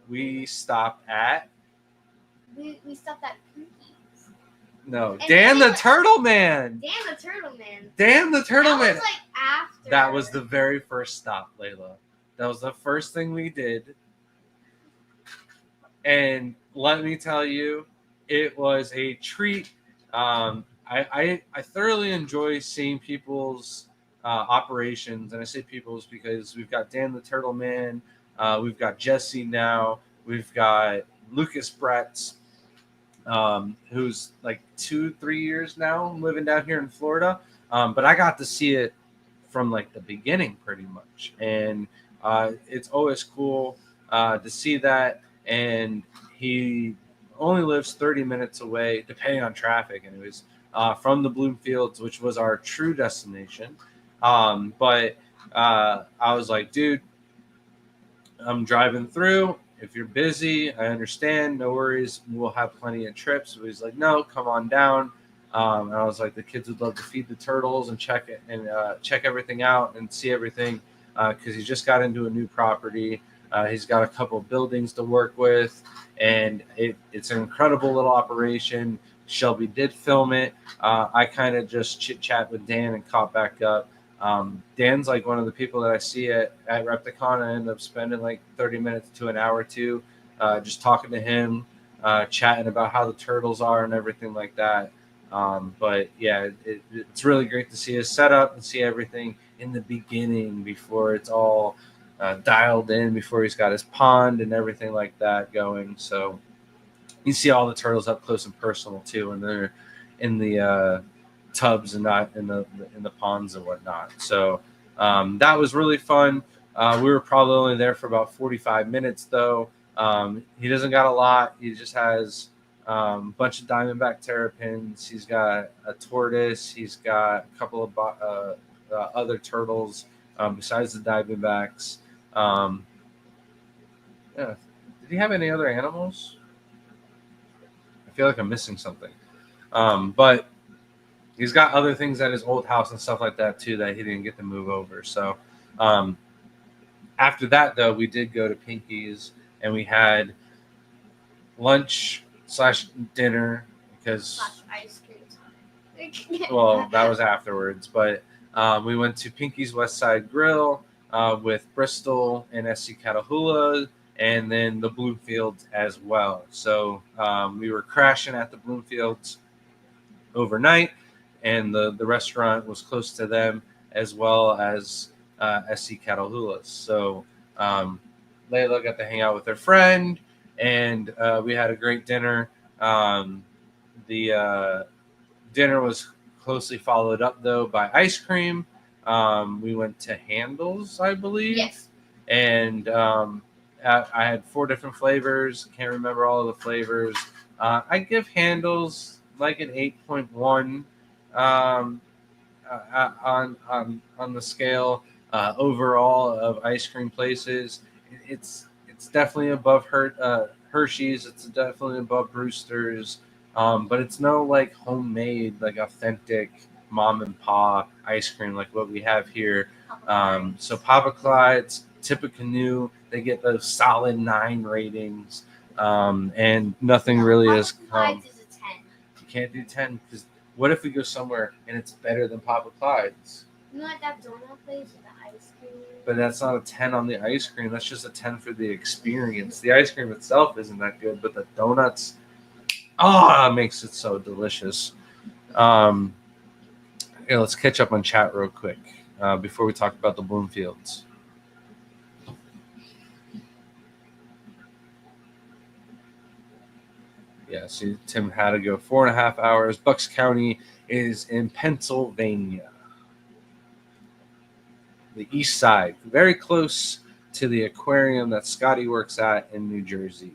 we stopped at We stopped at Pinky's. no And Dan the anyway- Turtle Man. Dan the Turtle Man. Dan the Turtle That Man. was like after. That was the very first stop, Layla. That was the first thing we did. And let me tell you, it was a treat. I thoroughly enjoy seeing people's operations, and I say people's because we've got Dan the Turtle Man, we've got Jesse now, we've got Lucas Bretz, who's like 2-3 years now living down here in Florida. But I got to see it from like the beginning pretty much, and it's always cool to see that. And he only lives 30 minutes away, depending on traffic, anyways, from the Bloomfields, which was our true destination. But I was like, dude, I'm driving through. If you're busy, I understand. No worries. We'll have plenty of trips. But he's like, no, come on down. And I was like, the kids would love to feed the turtles and check it and check everything out and see everything because he just got into a new property. He's got a couple of buildings to work with, and it's an incredible little operation. Shelby did film it. I kind of just chit chat with Dan and caught back up. Dan's like one of the people that I see at Repticon. I end up spending like 30 minutes to an hour or two just talking to him, chatting about how the turtles are and everything like that. But yeah, it's really great to see his setup and see everything in the beginning before it's all dialed in, before he's got his pond and everything like that going. So you see all the turtles up close and personal too, and they're in the tubs and not in the ponds and whatnot. So that was really fun. We were probably only there for about 45 minutes though. He doesn't got a lot. He just has a bunch of diamondback terrapins. He's got a tortoise. He's got a couple of other turtles besides the diamondbacks. Yeah. Did he have any other animals? I feel like I'm missing something. But he's got other things at his old house and stuff like that too that he didn't get to move over. So after that though, we did go to Pinky's and we had lunch/dinner because ice cream time. well, that was afterwards. But we went to Pinky's West Side Grill with Bristol and SC Catahoula, and then the Bloomfields as well. So we were crashing at the Bloomfields overnight, and the restaurant was close to them as well as SC Catahoula's. So Layla got to hang out with her friend, and we had a great dinner. The dinner was closely followed up, though, by ice cream. We went to Handel's, I believe. Yes. And I had 4 different flavors. Can't remember all of the flavors. I give Handel's like an 8.1 on the scale overall of ice cream places. It's definitely above Hershey's. It's definitely above Brewster's. But it's no like homemade, like authentic mom and pa ice cream like what we have here. So Papa Clyde's, Tippecanoe, they get those solid 9 ratings. And nothing really is. Papa Clyde's is a 10. You can't do 10 because what if we go somewhere and it's better than Papa Clyde's? You know what that donut place with the ice cream? But that's not a 10 on the ice cream. That's just a 10 for the experience. The ice cream itself isn't that good, but the donuts, makes it so delicious. Here, let's catch up on chat real quick before we talk about the Bloomfields. Yeah, see, Tim had to go 4.5 hours. Bucks County is in Pennsylvania. The east side, very close to the aquarium that Scotty works at in New Jersey.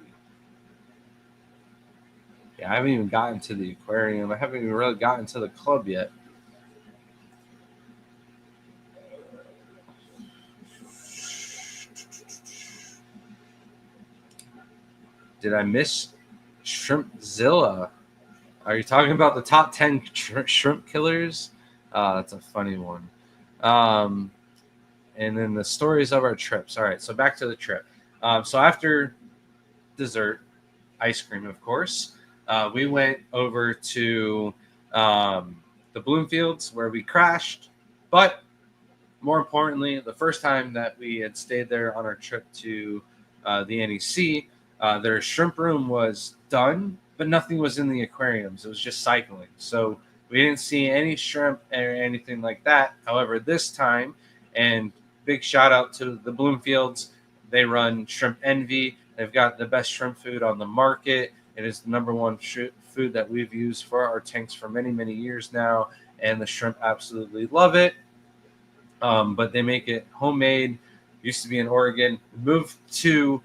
Yeah, I haven't even gotten to the aquarium. I haven't even really gotten to the club yet. Did I miss Shrimpzilla? Are you talking about the top 10 shrimp killers? That's a funny one. And then the stories of our trips. All right, so back to the trip. So after dessert, ice cream, of course. We went over to the Bloomfields where we crashed, but more importantly, the first time that we had stayed there on our trip to the NEC, their shrimp room was done, but nothing was in the aquariums. It was just cycling. So we didn't see any shrimp or anything like that. However, this time, and big shout out to the Bloomfields, they run Shrimp Envy. They've got the best shrimp food on the market. It is the number one food that we've used for our tanks for many, many years now, and the shrimp absolutely love it. But they make it homemade. Used to be in Oregon, moved to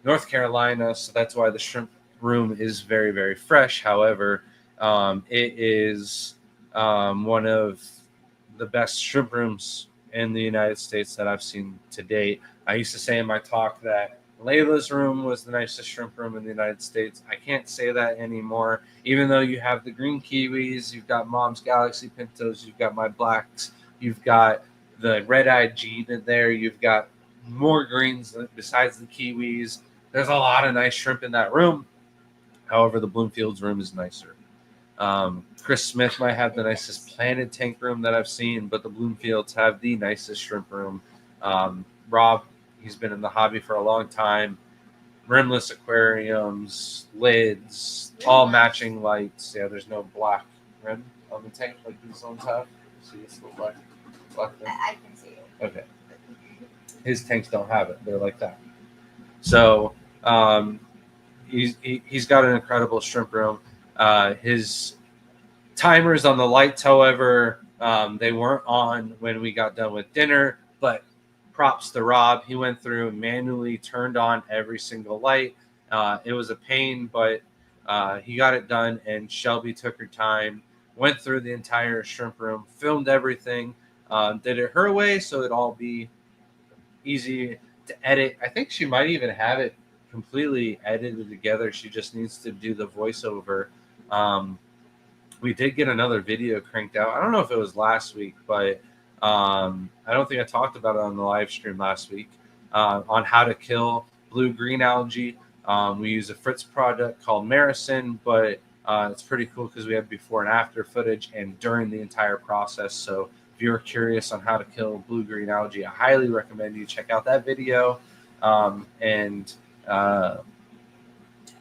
North Carolina, so that's why the shrimp room is very, very fresh. However, it is one of the best shrimp rooms in the United States that I've seen to date. I used to say in my talk that Layla's room was the nicest shrimp room in the United States. I can't say that anymore, even though you have the green kiwis, you've got Mom's Galaxy Pintos, you've got my blacks, you've got the red-eyed Jean in there, you've got more greens besides the kiwis. There's a lot of nice shrimp in that room. However, the Bloomfields room is nicer. Chris Smith might have the nicest planted tank room that I've seen, but the Bloomfields have the nicest shrimp room. Rob, he's been in the hobby for a long time. Rimless aquariums, lids, all matching lights. Yeah, there's no black rim on the tank like these ones have. See, it's the black rim. I can see it. Okay. His tanks don't have it. They're like that. So he's got an incredible shrimp room. His timers on the lights, however, they weren't on when we got done with dinner, but props to Rob. He went through and manually turned on every single light. It was a pain, but he got it done, and Shelby took her time, went through the entire shrimp room, filmed everything, did it her way so it'd all be easy to edit. I think she might even have it completely edited together. She just needs to do the voiceover. We did get another video cranked out. I don't know if it was last week, but I don't think I talked about it on the live stream last week on how to kill blue-green algae. We use a Fritz product called Maricin, but it's pretty cool because we have before and after footage and during the entire process. So if you're curious on how to kill blue-green algae, I highly recommend you check out that video and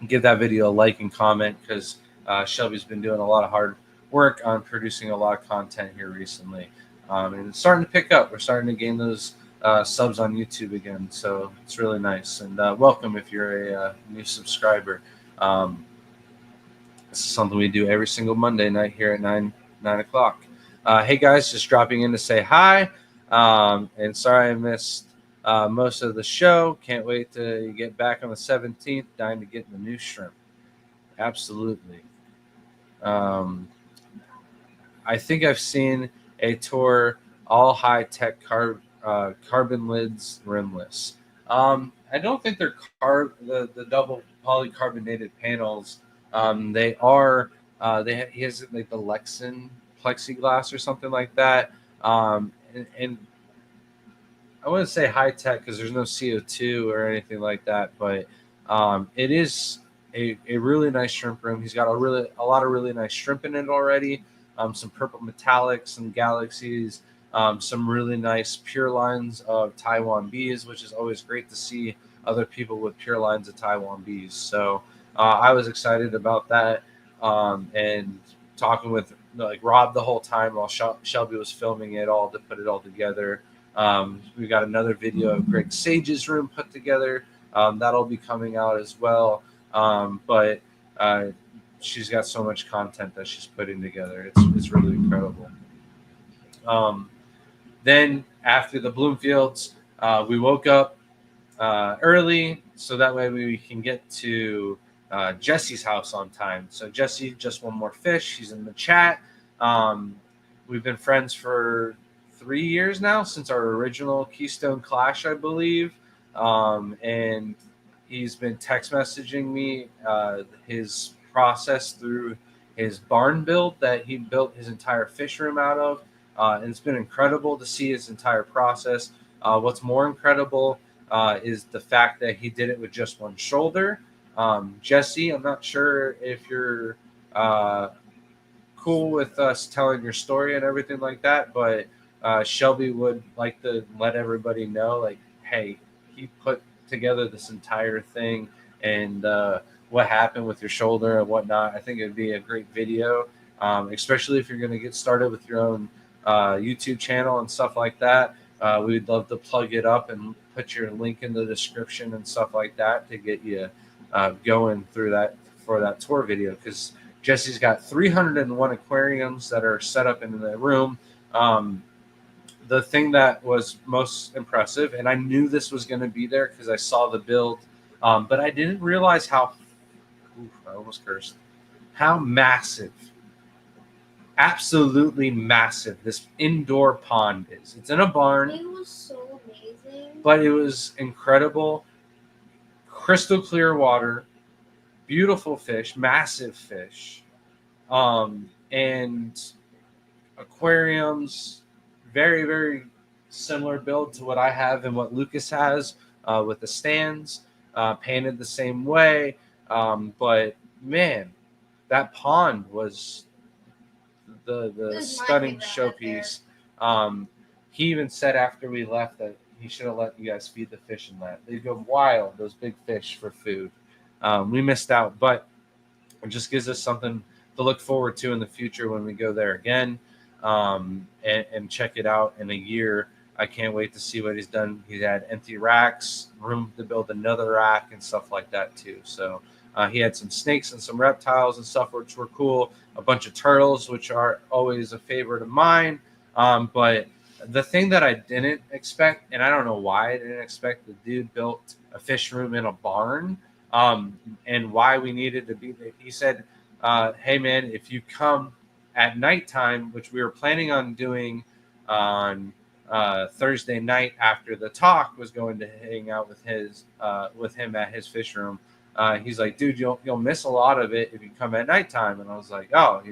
give that video a like and comment because Shelby's been doing a lot of hard work on producing a lot of content here recently. And it's starting to pick up. We're starting to gain those subs on YouTube again. So it's really nice. And welcome if you're a new subscriber. This is something we do every single Monday night here at 9 o'clock. Hey, guys, just dropping in to say hi. And sorry I missed most of the show. Can't wait to get back on the 17th. Dying to get the new shrimp. Absolutely. I think I've seen a tour all high-tech carbon lids rimless. I don't think they're the double polycarbonated panels. They are he has like the Lexan plexiglass or something like that. And I wouldn't say high-tech because there's no CO2 or anything like that, but it is a really nice shrimp room. He's got a lot of really nice shrimp in it already. Some purple metallics, some galaxies, some really nice pure lines of Taiwan bees, which is always great to see other people with pure lines of Taiwan bees. So I was excited about that and talking with Rob the whole time while Shelby was filming it all to put it all together. We got another video of Greg Sage's room put together. That'll be coming out as well. But she's got so much content that she's putting together. It's really incredible. Then after the Bloomfields, we woke up early so that way we can get to Jesse's house on time. So Jesse, just one more fish. She's in the chat. We've been friends for 3 years now since our original Keystone Clash, I believe. And he's been text messaging me his process through his barn build that he built his entire fish room out of. And it's been incredible to see his entire process. What's more incredible is the fact that he did it with just one shoulder. Jesse, I'm not sure if you're cool with us telling your story and everything like that, but Shelby would like to let everybody know, like, hey, he put together this entire thing and what happened with your shoulder and whatnot. I think it'd be a great video, especially if you're going to get started with your own YouTube channel and stuff like that. We'd love to plug it up and put your link in the description and stuff like that to get you going through that for that tour video, because Jesse's got 301 aquariums that are set up in the room. The thing that was most impressive, and I knew this was going to be there because I saw the build, but I didn't realize how, I almost cursed, how massive, absolutely massive this indoor pond is. It's in a barn. It was so amazing. But it was incredible. Crystal clear water, beautiful fish, massive fish, and aquariums, very, very similar build to what I have and what Lucas has with the stands, painted the same way. But man, that pond was the stunning showpiece. He even said after we left that he should have let you guys feed the fish in that. They go wild, those big fish, for food. We missed out, but it just gives us something to look forward to in the future when we go there again, and check it out in a year. I can't wait to see what he's done. He had empty racks, room to build another rack and stuff like that too. So he had some snakes and some reptiles and stuff, which were cool. A bunch of turtles, which are always a favorite of mine. But the thing that I didn't expect, and I don't know why I didn't expect, the dude built a fish room in a barn. And why we needed to be there. He said, hey man, if you come at nighttime, which we were planning on doing on Thursday night after the talk, was going to hang out with him at his fish room. He's like, dude, you'll miss a lot of it if you come at nighttime. And I was like, oh,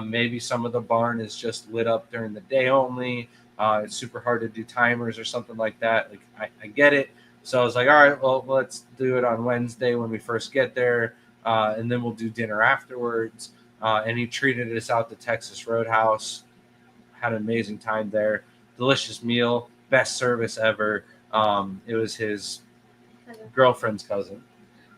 maybe some of the barn is just lit up during the day only. It's super hard to do timers or something like that. Like, I get it. So I was like, all right, well, let's do it on Wednesday when we first get there, and then we'll do dinner afterwards. And he treated us out to Texas Roadhouse. Had an amazing time there. Delicious meal, best service ever. It was his girlfriend's cousin.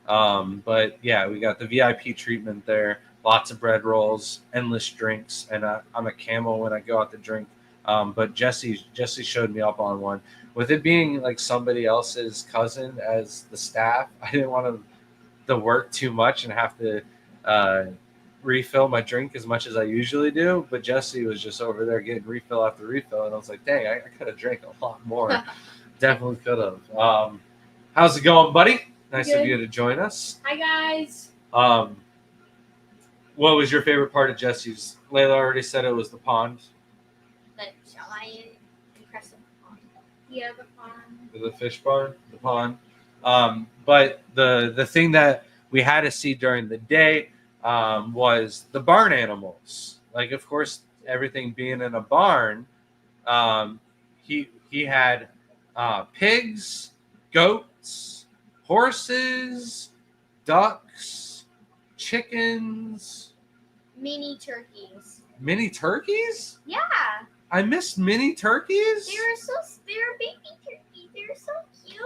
But yeah, we got the VIP treatment there. Lots of bread rolls, endless drinks, and I'm a camel when I go out to drink. But Jesse showed me up on one. With it being like somebody else's cousin as the staff, I didn't want to work too much and have to refill my drink as much as I usually do. But Jesse was just over there getting refill after refill, and I was like, dang, I could have drank a lot more. Definitely could have. How's it going, buddy? Nice Good. of you to join us. Hi guys. What was your favorite part of Jesse's? Layla already said it was the pond. The giant, impressive pond. Yeah, the pond. The fish barn, the pond. But the thing that we had to see during the day was the barn animals. Like, of course, everything being in a barn, he had pigs, goats, horses, ducks, chickens, Mini turkeys. mini turkeys. Yeah, I missed mini turkeys. they were baby turkeys. They were so cute.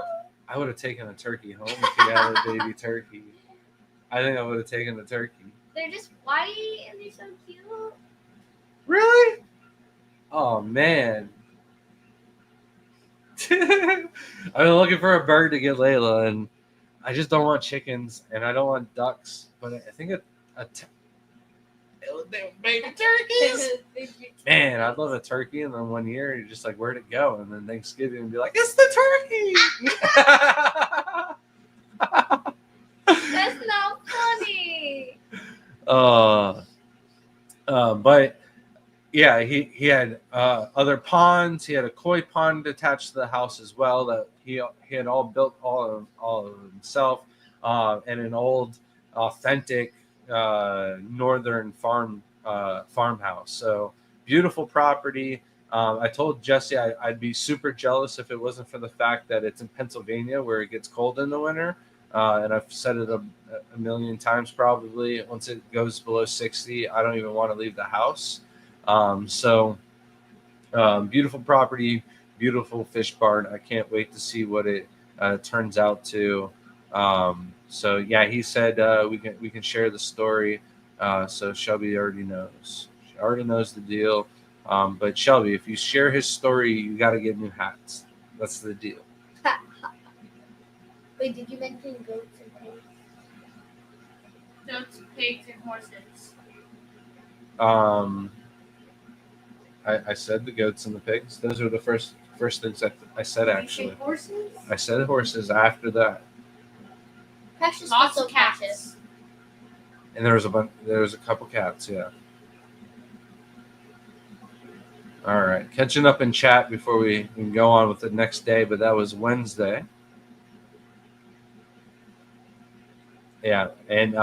I would have taken a turkey home if he had a baby turkey. I think I would have taken the turkey. They're just white and they're so cute. Really? Oh man. I've been looking for a bird to get Layla, and I just don't want chickens and I don't want ducks. But I think baby turkeys. Man, I'd love a turkey, and then one year you're just like, where'd it go? And then Thanksgiving and be like, it's the turkey. That's not funny. But yeah, he had other ponds. He had a koi pond attached to the house as well that he had all built all of himself, and an old authentic northern farmhouse. So beautiful property. I told Jesse I'd be super jealous if it wasn't for the fact that it's in Pennsylvania where it gets cold in the winter. and I've said it a million times probably. Once it goes below 60, I don't even want to leave the house. Beautiful property, beautiful fish barn. I can't wait to see what it turns out to. So yeah, he said we can share the story. So Shelby already knows. She already knows the deal. But Shelby, if you share his story, you got to get new hats. That's the deal. Wait, did you mention goats and pigs? Goats, pigs, and horses. I said the goats and the pigs. Those are the first things I said actually. Did you say horses? I said horses after that. Precious, Lots so of cats. precious. And there was a couple cats, yeah. All right, catching up in chat before we can go on with the next day, but that was Wednesday. Yeah, and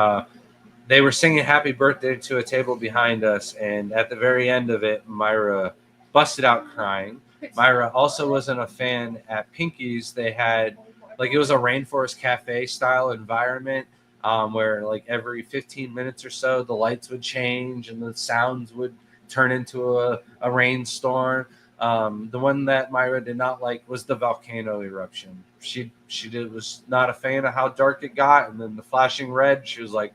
they were singing "Happy Birthday" to a table behind us, and at the very end of it, Myra busted out crying. Myra also wasn't a fan at Pinky's. They had it was a rainforest cafe style environment. Where like every 15 minutes or so the lights would change and the sounds would turn into a rainstorm. The one that Myra did not like was the volcano eruption. She was not a fan of how dark it got, and then the flashing red. She was like,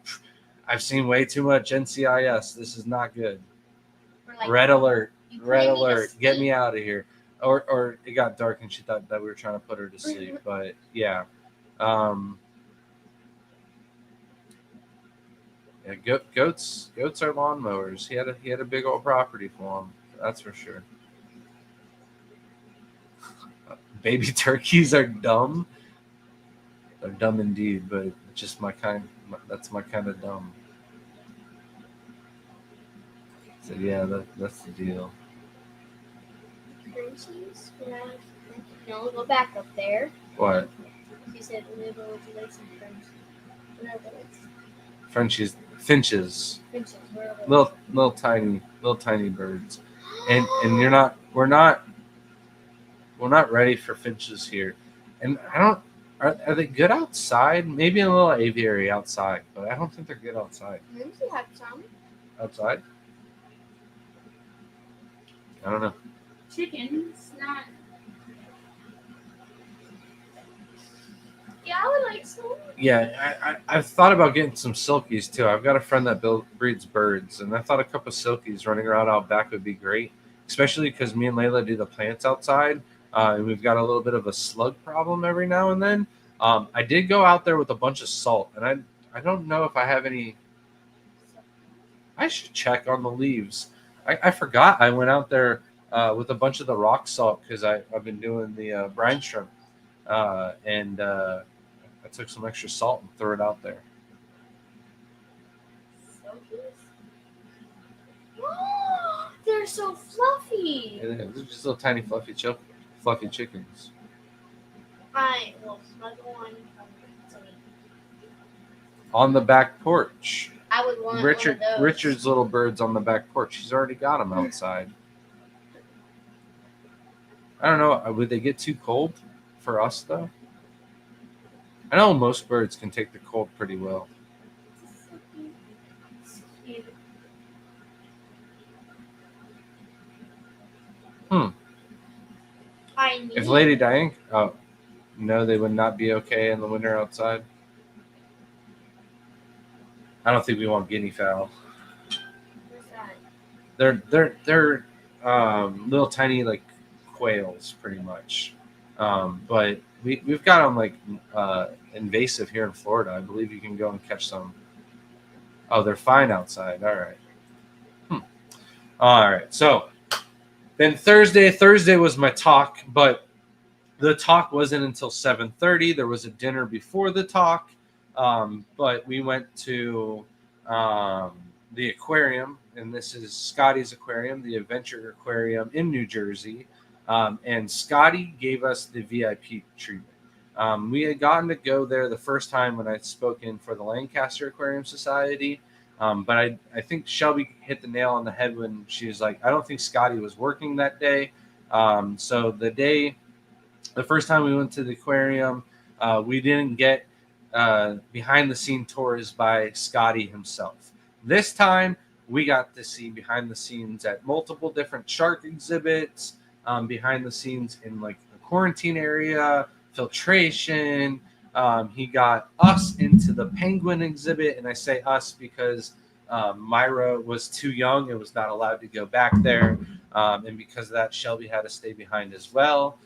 "I've seen way too much NCIS. This is not good. Like, Red alert! you Red couldn't even alert! Get sleep. me out of here!" Or it got dark and she thought that we were trying to put her to sleep. But yeah. Yeah, goats are lawnmowers. He had a big old property for him. That's for sure. Baby turkeys are dumb. They're dumb indeed, but just that's my kind of dumb. So yeah, that's the deal. Frenchies? No, go back up there. What? You said Liver, would you like some French? What are those? Finches. Frenchies, where are those? Little tiny birds. And we're not ready for finches here. And I don't are they good outside? Maybe in a little aviary outside, but I don't think they're good outside. Lindsay had some. Outside? I don't know. Chickens, not. Yeah, I would like some. Yeah, I've thought about getting some silkies too. I've got a friend that breeds birds, and I thought a couple silkies running around out back would be great, especially because me and Layla do the plants outside, and we've got a little bit of a slug problem every now and then. I did go out there with a bunch of salt, and I don't know if I have any. I should check on the leaves. I forgot I went out there with a bunch of the rock salt because I've been doing the brine shrimp, and I took some extra salt and threw it out there. Oh, they're so fluffy. Yeah, they're just little tiny fluffy chickens. I will smuggle one from me. On the back porch. I would want one of those. Richard's little birds on the back porch. He's already got them outside. I don't know. Would they get too cold for us though? I know most birds can take the cold pretty well. If Lady Diane, no, they would not be okay in the winter outside. I don't think we want guinea fowl. What's that? They're little tiny like quails, pretty much. But we've got them like invasive here in Florida. I believe you can go and catch some. Oh, they're fine outside. All right. All right. So then Thursday was my talk, but the talk wasn't until 7:30. There was a dinner before the talk, but we went to the aquarium, and this is Scotty's aquarium, the Adventure Aquarium in New Jersey. And Scotty gave us the VIP treatment. We had gotten to go there the first time when I'd spoken for the Lancaster Aquarium Society. But I think Shelby hit the nail on the head when she was like, I don't think Scotty was working that day. So the first time we went to the aquarium, we didn't get behind the scene tours by Scotty himself. This time we got to see behind the scenes at multiple different shark exhibits, behind the scenes in like the quarantine area, filtration. He got us into the penguin exhibit, and I say us because Myra was too young and was not allowed to go back there, and because of that, Shelby had to stay behind as well.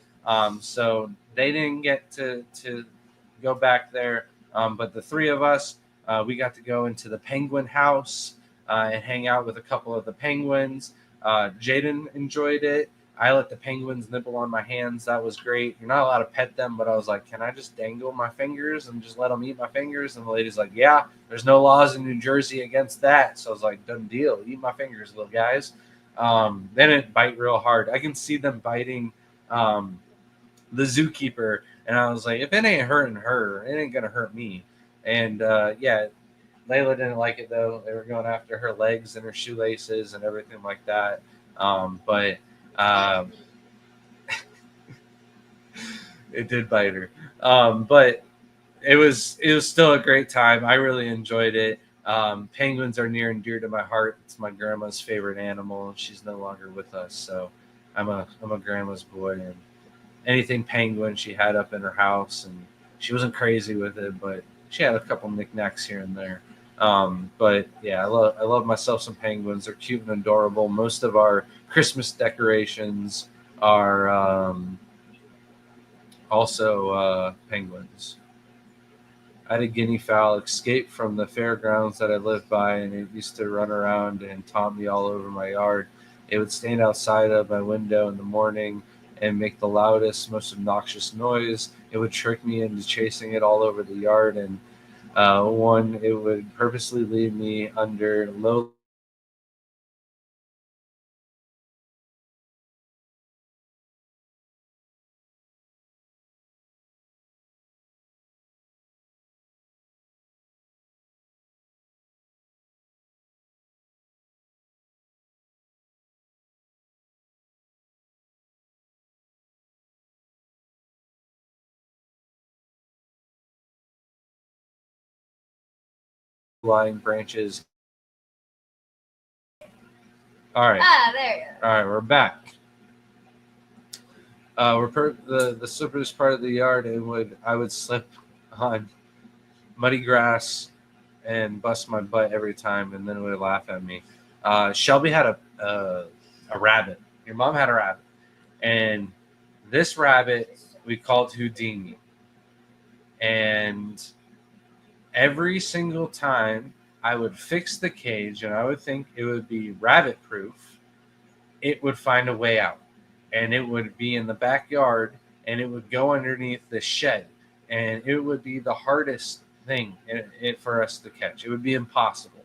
So they didn't get to go back there, but the three of us, we got to go into the penguin house and hang out with a couple of the penguins. Jaden enjoyed it. I let the penguins nibble on my hands. That was great. You're not allowed to pet them, but I was like, can I just dangle my fingers and just let them eat my fingers? And the lady's like, yeah, there's no laws in New Jersey against that. So I was like, done deal. Eat my fingers, little guys. They didn't bite real hard. I can see them biting the zookeeper. And I was like, if it ain't hurting her, it ain't going to hurt me. And yeah, Layla didn't like it, though. They were going after her legs and her shoelaces and everything like that. But it did bite her. But it was still a great time. I really enjoyed it. Penguins are near and dear to my heart. It's my grandma's favorite animal. She's no longer with us, so I'm a grandma's boy, and anything penguin she had up in her house, and she wasn't crazy with it, but she had a couple knickknacks here and there. But yeah, I love myself some penguins. They're cute and adorable. Most of our Christmas decorations are also penguins. I had a guinea fowl escape from the fairgrounds that I lived by, and it used to run around and taunt me all over my yard. It would stand outside of my window in the morning and make the loudest, most obnoxious noise. It would trick me into chasing it all over the yard, and it would purposely leave me under low lying branches. All right. There you All right, we're back. The slippiest part of the yard, I would slip on muddy grass and bust my butt every time, and then it would laugh at me. Shelby had a rabbit. Your mom had a rabbit, and this rabbit we called Houdini. And every single time I would fix the cage, and I would think it would be rabbit proof, it would find a way out. And it would be in the backyard, and it would go underneath the shed. And it would be the hardest thing for us to catch. It would be impossible.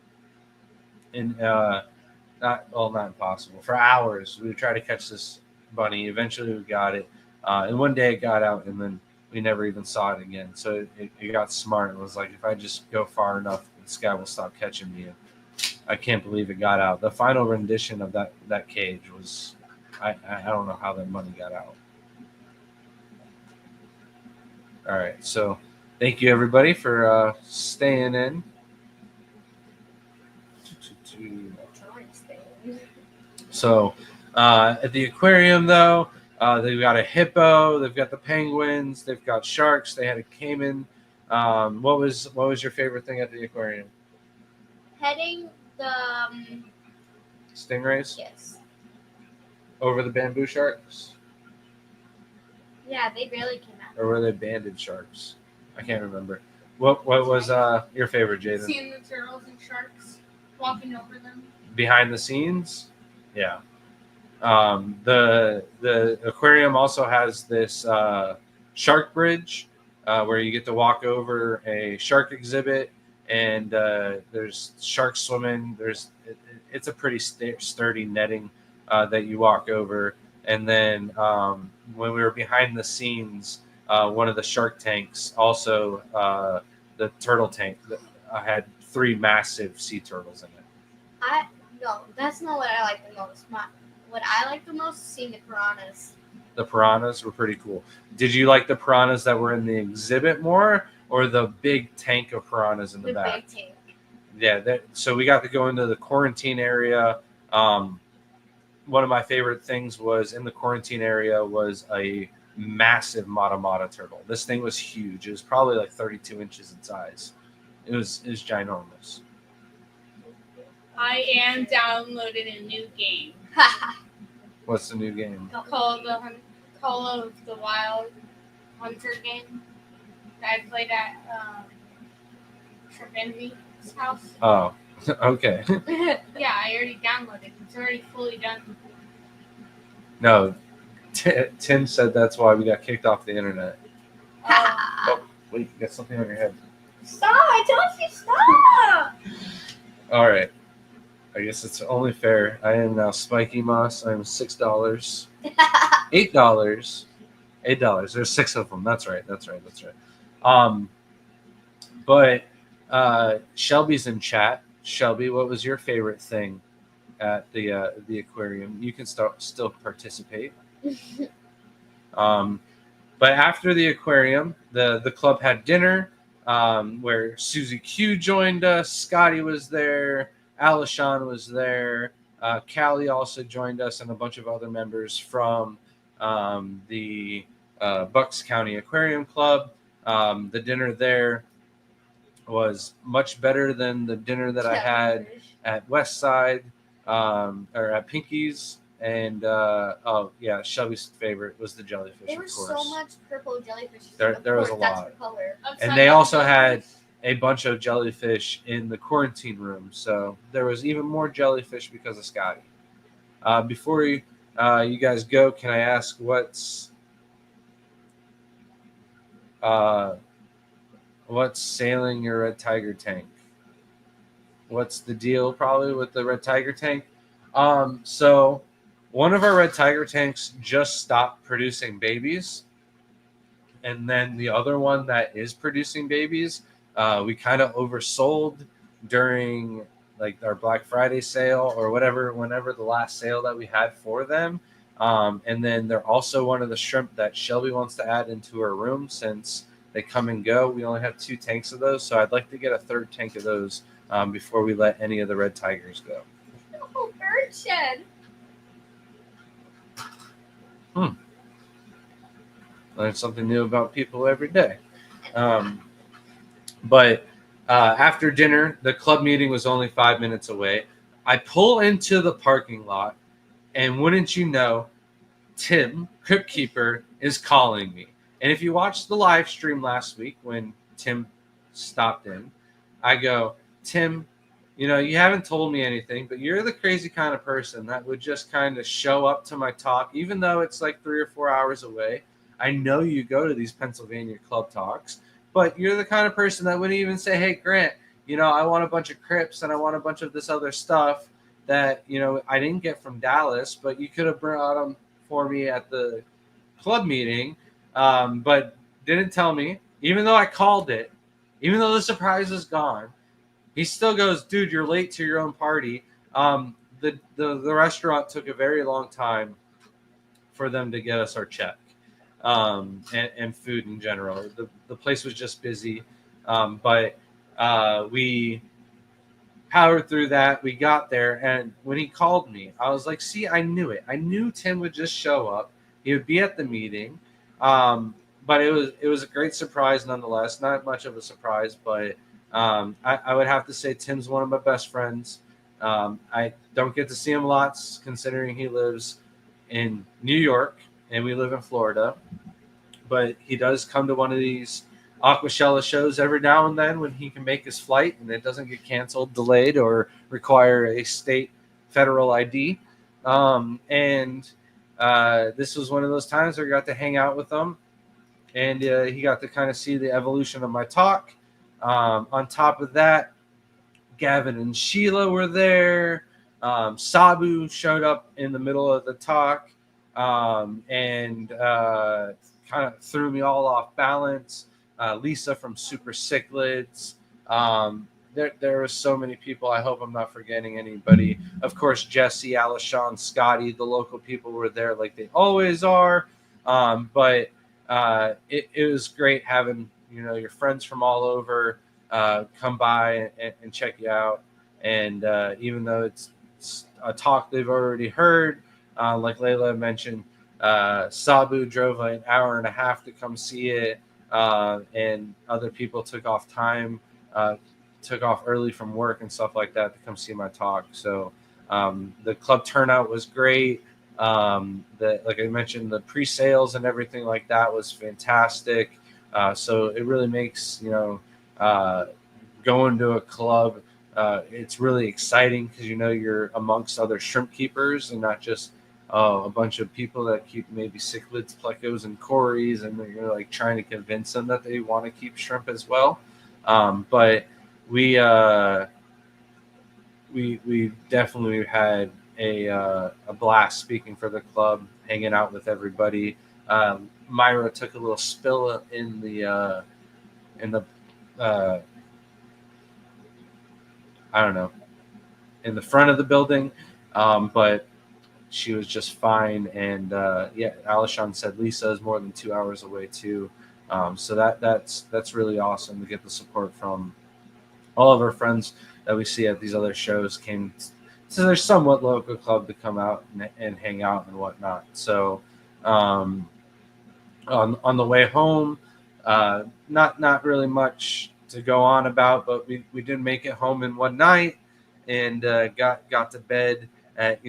And not impossible. For hours, we would try to catch this bunny. Eventually, we got it. And one day it got out, and then we never even saw it again. So it got smart. It was like, if I just go far enough, this guy will stop catching me. I can't believe it got out. The final rendition of that cage was, I don't know how that money got out. All right, so thank you everybody for staying in. So at the aquarium, though, they've got a hippo, they've got the penguins, they've got sharks, they had a caiman. What was your favorite thing at the aquarium? Petting the stingrays? Yes. Over the bamboo sharks? Yeah, they barely came out. Or were they banded sharks? I can't remember. What was your favorite, Jaden? Seeing the turtles and sharks walking over them. Behind the scenes? Yeah. The aquarium also has this shark bridge where you get to walk over a shark exhibit, and there's sharks swimming. It's a pretty sturdy netting that you walk over. And then when we were behind the scenes, one of the shark tanks, also the turtle tank, had 3 massive sea turtles in it. No, that's not what I like the most. What I like the most is seeing the piranhas. The piranhas were pretty cool. Did you like the piranhas that were in the exhibit more, or the big tank of piranhas in the back. Big tank. Yeah, so we got to go into the quarantine area. One of my favorite things was in the quarantine area was a massive Mata Mata turtle. This thing was huge. It was probably like 32 inches in size. It was ginormous. I am downloading a new game What's the new game? called the Call of the Wild Hunter game that I played at Trevenzy's house. Oh, okay. Yeah, I already downloaded it. It's already fully done. No, Tim said that's why we got kicked off the internet. Oh, wait, you got something on your head. Stop! I told you stop! All right. I guess it's only fair. I am now Spiky Moss. I am $6. $8. $8. There's 6 of them. That's right. But Shelby's in chat. Shelby, what was your favorite thing at the aquarium? You can still participate. But after the aquarium, the club had dinner where Susie Q joined us. Scotty was there. Alishon was there. Callie also joined us, and a bunch of other members from the Bucks County Aquarium Club. The dinner there was much better than the dinner that I had at Westside or at Pinky's. And Shelby's favorite was the jellyfish. There was of course. so much purple jellyfish. There was a that's lot. the color. And they also had a bunch of jellyfish in the quarantine room, so there was even more jellyfish because of Scotty. Before you guys go, can I ask what's sailing your red tiger tank? What's the deal probably with the red tiger tank? So one of our red tiger tanks just stopped producing babies, and then the other one that is producing babies, we kind of oversold during like our Black Friday sale or whenever the last sale that we had for them. And then they're also one of the shrimp that Shelby wants to add into her room since they come and go. We only have 2 tanks of those, so I'd like to get a 3rd tank of those before we let any of the red tigers go. Oh, bird shed. Learn something new about people every day. But after dinner, the club meeting was only 5 minutes away. I pull into the parking lot, and wouldn't you know, Tim, Crypt Keeper, is calling me. And if you watched the live stream last week when Tim stopped in, I go, Tim, you haven't told me anything, but you're the crazy kind of person that would just kind of show up to my talk, even though it's like 3 or 4 hours away. I know you go to these Pennsylvania club talks, but you're the kind of person that wouldn't even say, hey, Grant, I want a bunch of crypts and I want a bunch of this other stuff that, I didn't get from Dallas, but you could have brought them for me at the club meeting, but didn't tell me, even though I called it, even though the surprise is gone. He still goes, dude, you're late to your own party. The restaurant took a very long time for them to get us our check and food in general. The place was just busy, but we powered through that. We got there, and when he called me, I was like, see, I knew it. I knew Tim would just show up. He would be at the meeting, but it was a great surprise nonetheless. Not much of a surprise, but I would have to say Tim's one of my best friends. I don't get to see him lots considering he lives in New York and we live in Florida, but he does come to one of these Aquashella shows every now and then when he can make his flight and it doesn't get canceled, delayed, or require a state federal ID. This was one of those times where I got to hang out with him, and he got to kind of see the evolution of my talk. On top of that, Gavin and Sheila were there. Sabu showed up in the middle of the talk and kind of threw me all off balance. Lisa from Super Cichlids. There were so many people. I hope I'm not forgetting anybody. Of course, Jesse, Alishon, Scotty, the local people were there like they always are. But it was great having your friends from all over come by and check you out. And even though it's a talk they've already heard, like Layla mentioned, Sabu drove an hour and a half to come see it, and other people took off early from work and stuff like that to come see my talk. So the club turnout was great. Like I mentioned, the pre-sales and everything like that was fantastic. So it really makes going to a club, it's really exciting because you're amongst other shrimp keepers and not just a bunch of people that keep maybe cichlids, plecos, and cories, and you're like trying to convince them that they want to keep shrimp as well. But we definitely had a blast speaking for the club, hanging out with everybody. Myra took a little spill in the I don't know, in the front of the building, but she was just fine. And Alishon said Lisa is more than 2 hours away too, so that's really awesome to get the support from all of our friends that we see at these other shows came to their somewhat local club to come out and hang out and whatnot. So on the way home, not really much to go on about, but we did make it home in one night and got to bed at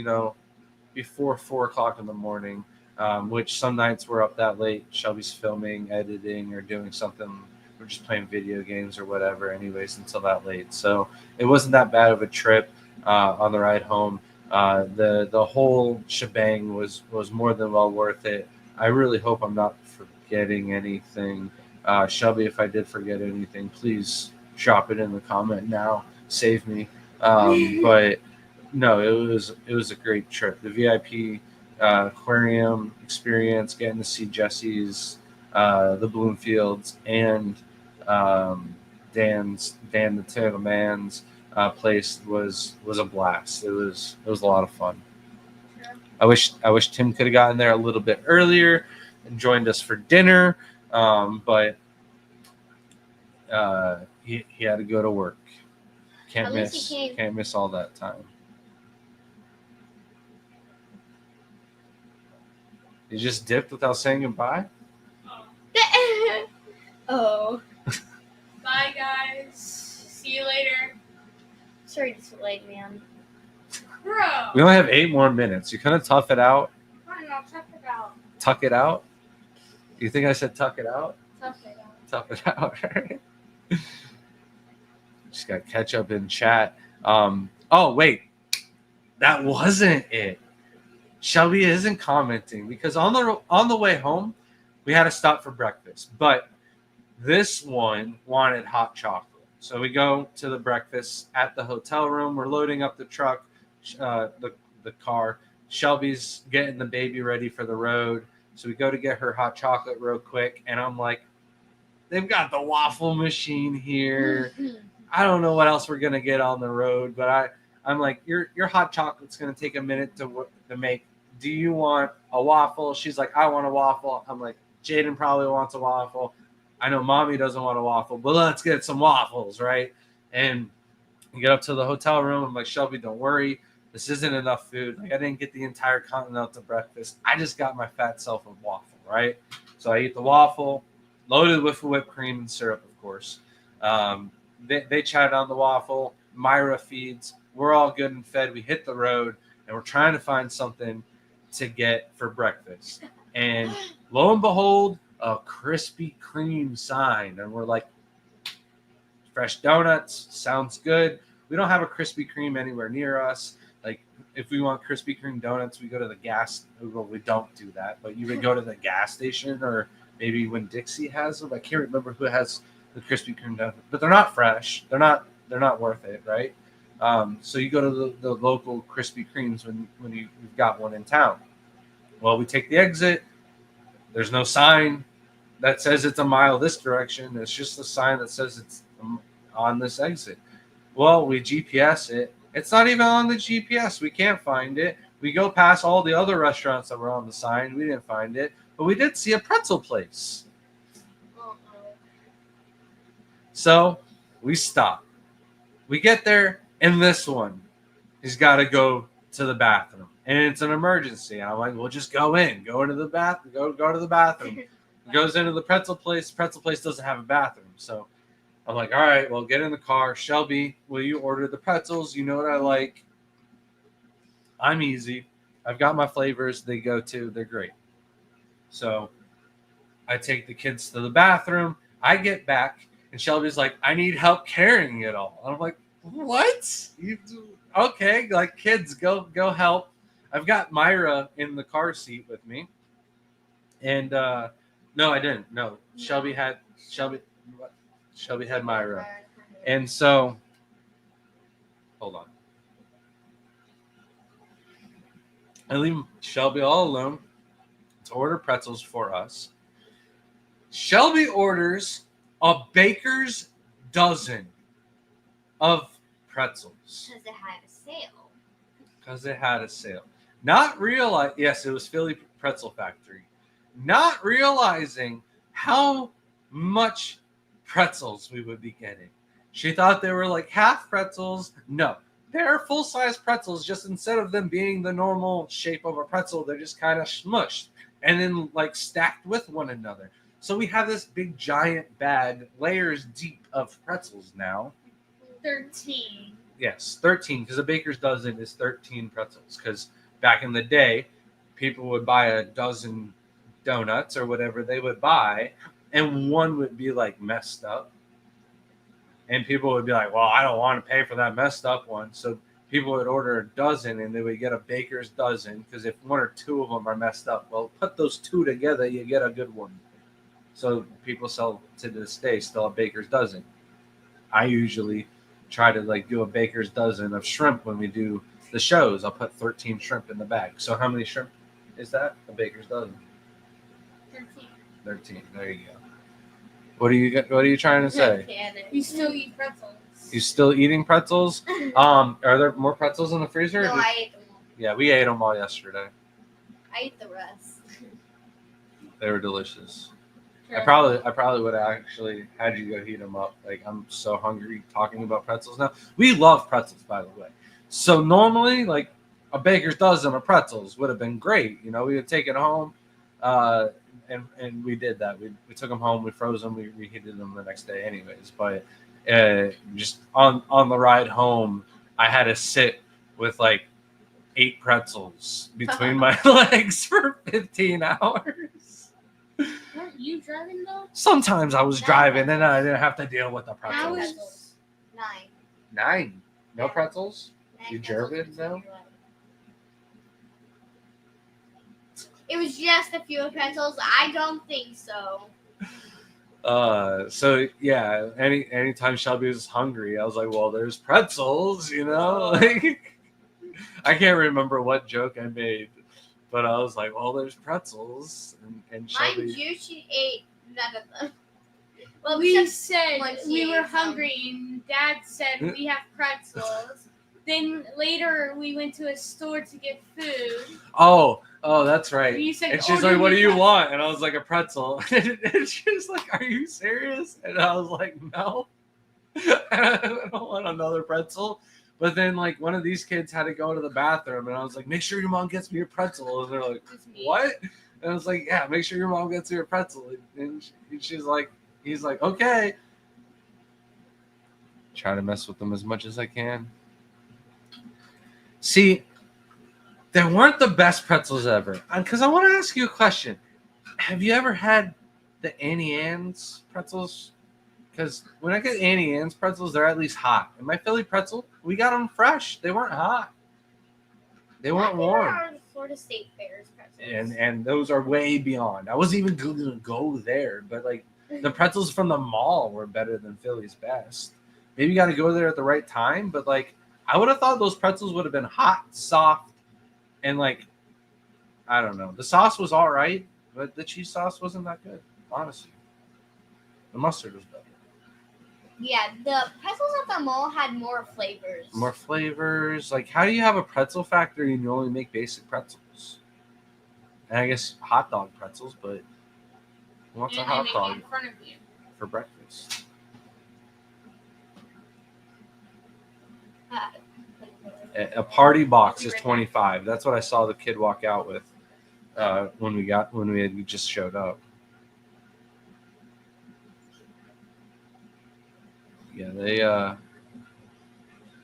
before 4:00 in the morning, which some nights we're up that late. Shelby's filming, editing, or doing something. We're just playing video games or whatever anyways until that late. So it wasn't that bad of a trip on the ride home. The whole shebang was more than well worth it. I really hope I'm not forgetting anything. Shelby, if I did forget anything, please drop it in the comment now. Save me. But no, it was a great trip. The VIP aquarium experience, getting to see Jesse's, the Bloomfields, and Dan the Turtle Man's place was a blast. It was a lot of fun. Sure. I wish Tim could have gotten there a little bit earlier and joined us for dinner, but he had to go to work. Can't miss all that time. You just dipped without saying goodbye? Oh. Bye, guys. See you later. Sorry to delay, man. Bro. We only have 8 more minutes. You kind of tough it out. Fine, I'll check it out. Tuck it out? You think I said tuck it out? Tough it out. Tough it out. Just got ketchup in chat. Oh, wait. That wasn't it. Shelby isn't commenting because on the way home, we had to stop for breakfast. But this one wanted hot chocolate. So we go to the breakfast at the hotel room. We're loading up the truck, the car. Shelby's getting the baby ready for the road. So we go to get her hot chocolate real quick. And I'm like, they've got the waffle machine here. I don't know what else we're going to get on the road. But I'm like, your hot chocolate's going to take a minute to make. Do you want a waffle? She's like, I want a waffle. I'm like, Jaden probably wants a waffle. I know Mommy doesn't want a waffle, but let's get some waffles, right? And we get up to the hotel room. I'm like, Shelby, don't worry. This isn't enough food. Like, I didn't get the entire continental breakfast. I just got my fat self a waffle, right? So I eat the waffle, loaded with whipped cream and syrup, of course. They chatted on the waffle. Myra feeds. We're all good and fed. We hit the road, and we're trying to find something to get for breakfast. And lo and behold, a Krispy Kreme sign. And we're like, fresh donuts, sounds good. We don't have a Krispy Kreme anywhere near us. Like, if we want Krispy Kreme donuts, we go to the gas. Well, we don't do that, but you would go to the gas station, or maybe when Dixie has them. I can't remember who has the Krispy Kreme donuts, but they're not fresh. They're not worth it, right? So you go to the local Krispy Kremes when you've got one in town. Well, we take the exit. There's no sign that says it's a mile this direction. It's just a sign that says it's on this exit. Well, we GPS it. It's not even on the GPS. We can't find it. We go past all the other restaurants that were on the sign. We didn't find it. But we did see a pretzel place. So we stop. We get there, and this one, he's got to go to the bathroom, and it's an emergency. And I'm like, well, just go into the bathroom. Go to the bathroom. He goes into the pretzel place. Pretzel place doesn't have a bathroom, so I'm like, all right, well, get in the car. Shelby, will you order the pretzels? You know what I like. I'm easy. I've got my flavors. They go to. They're great. So I take the kids to the bathroom. I get back, and Shelby's like, I need help carrying it all. And I'm like, what? Okay, like, kids, go help. I've got Myra in the car seat with me. And no, I didn't. No, Shelby had Myra. And so, hold on. I leave Shelby all alone to order pretzels for us. Shelby orders a baker's dozen of pretzels. Because it had a sale. Not realize, yes, it was Philly Pretzel Factory. Not realizing how much pretzels we would be getting. She thought they were like half pretzels. No, they're full-size pretzels. Just instead of them being the normal shape of a pretzel, they're just kind of smushed and then like stacked with one another. So we have this big giant bag, layers deep of pretzels now. 13. Yes, 13, because a baker's dozen is 13 pretzels. Because back in the day, people would buy a dozen donuts or whatever they would buy, and one would be like messed up. And people would be like, well, I don't want to pay for that messed up one. So people would order a dozen, and they would get a baker's dozen, because if one or two of them are messed up, well, put those two together, you get a good one. So people sell to this day still a baker's dozen. I usually try to like do a baker's dozen of shrimp when we do the shows. I'll put 13 shrimp in the bag. So how many shrimp is that? A baker's dozen. 13. There you go. What are you trying to say? You still eat pretzels. You still eating pretzels? Are there more pretzels in the freezer? No, I ate them all. Yeah, we ate them all yesterday. I ate the rest. They were delicious. I probably would have actually had you go heat them up. Like, I'm so hungry talking about pretzels now. We love pretzels, by the way. So normally, like, a baker's dozen of pretzels would have been great. You know, we would take it home, and we did that. We took them home, we froze them, we reheated them the next day anyways. But just on the ride home, I had to sit with like 8 pretzels between my legs for 15 hours. Weren't you driving though? Sometimes I was driving and I didn't have to deal with the pretzels. Pretzels. 9. 9? No pretzels? 9 You pretzels German now? It was just a few pretzels. I don't think so. So yeah, anytime Shelby was hungry, I was like, well, there's pretzels, you know? Like, I can't remember what joke I made, but I was like, well, there's pretzels. And Shelby... Mind you, she ate none of them. Well, We said once we you were ate some. hungry, and Dad said we have pretzels. Then later we went to a store to get food. Oh, that's right. You said, And she's "Order like, what me do you pretzels." want? And I was like, a pretzel. And she was like, are you serious? And I was like, no. I don't want another pretzel. But then, like, one of these kids had to go to the bathroom, and I was like, make sure your mom gets me a pretzel. And they're like, what? And I was like, yeah, make sure your mom gets you a pretzel. And she's like, he's like, okay. Try to mess with them as much as I can. See, they weren't the best pretzels ever. Because I want to ask you a question. Have you ever had the Annie Ann's pretzels? Because when I get Annie Ann's pretzels, they're at least hot. And my Philly pretzel, we got them fresh. They weren't hot. They weren't warm. Florida State Fair's pretzels. And those are way beyond. I wasn't even going to go there. But, like, the pretzels from the mall were better than Philly's best. Maybe you got to go there at the right time. But, like, I would have thought those pretzels would have been hot, soft, and, like, I don't know. The sauce was all right, but the cheese sauce wasn't that good, honestly. The mustard was better. Yeah, the pretzels at the mall had more flavors. More flavors. Like, how do you have a pretzel factory and you only make basic pretzels? And I guess hot dog pretzels, but who wants a hot dog in front of you. for breakfast? A party box is $25. That's what I saw the kid walk out with when we had just showed up. Yeah, they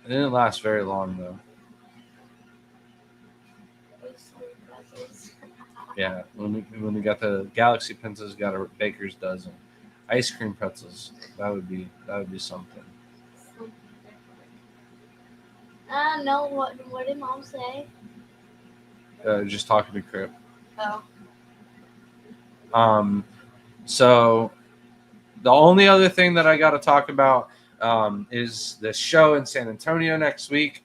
didn't last very long though. Yeah, when we got the Galaxy pencils, got a baker's dozen. Ice cream pretzels. That would be something. No, what did Mom say? Just talking to Crip. Oh. So the only other thing that I got to talk about is the show in San Antonio next week.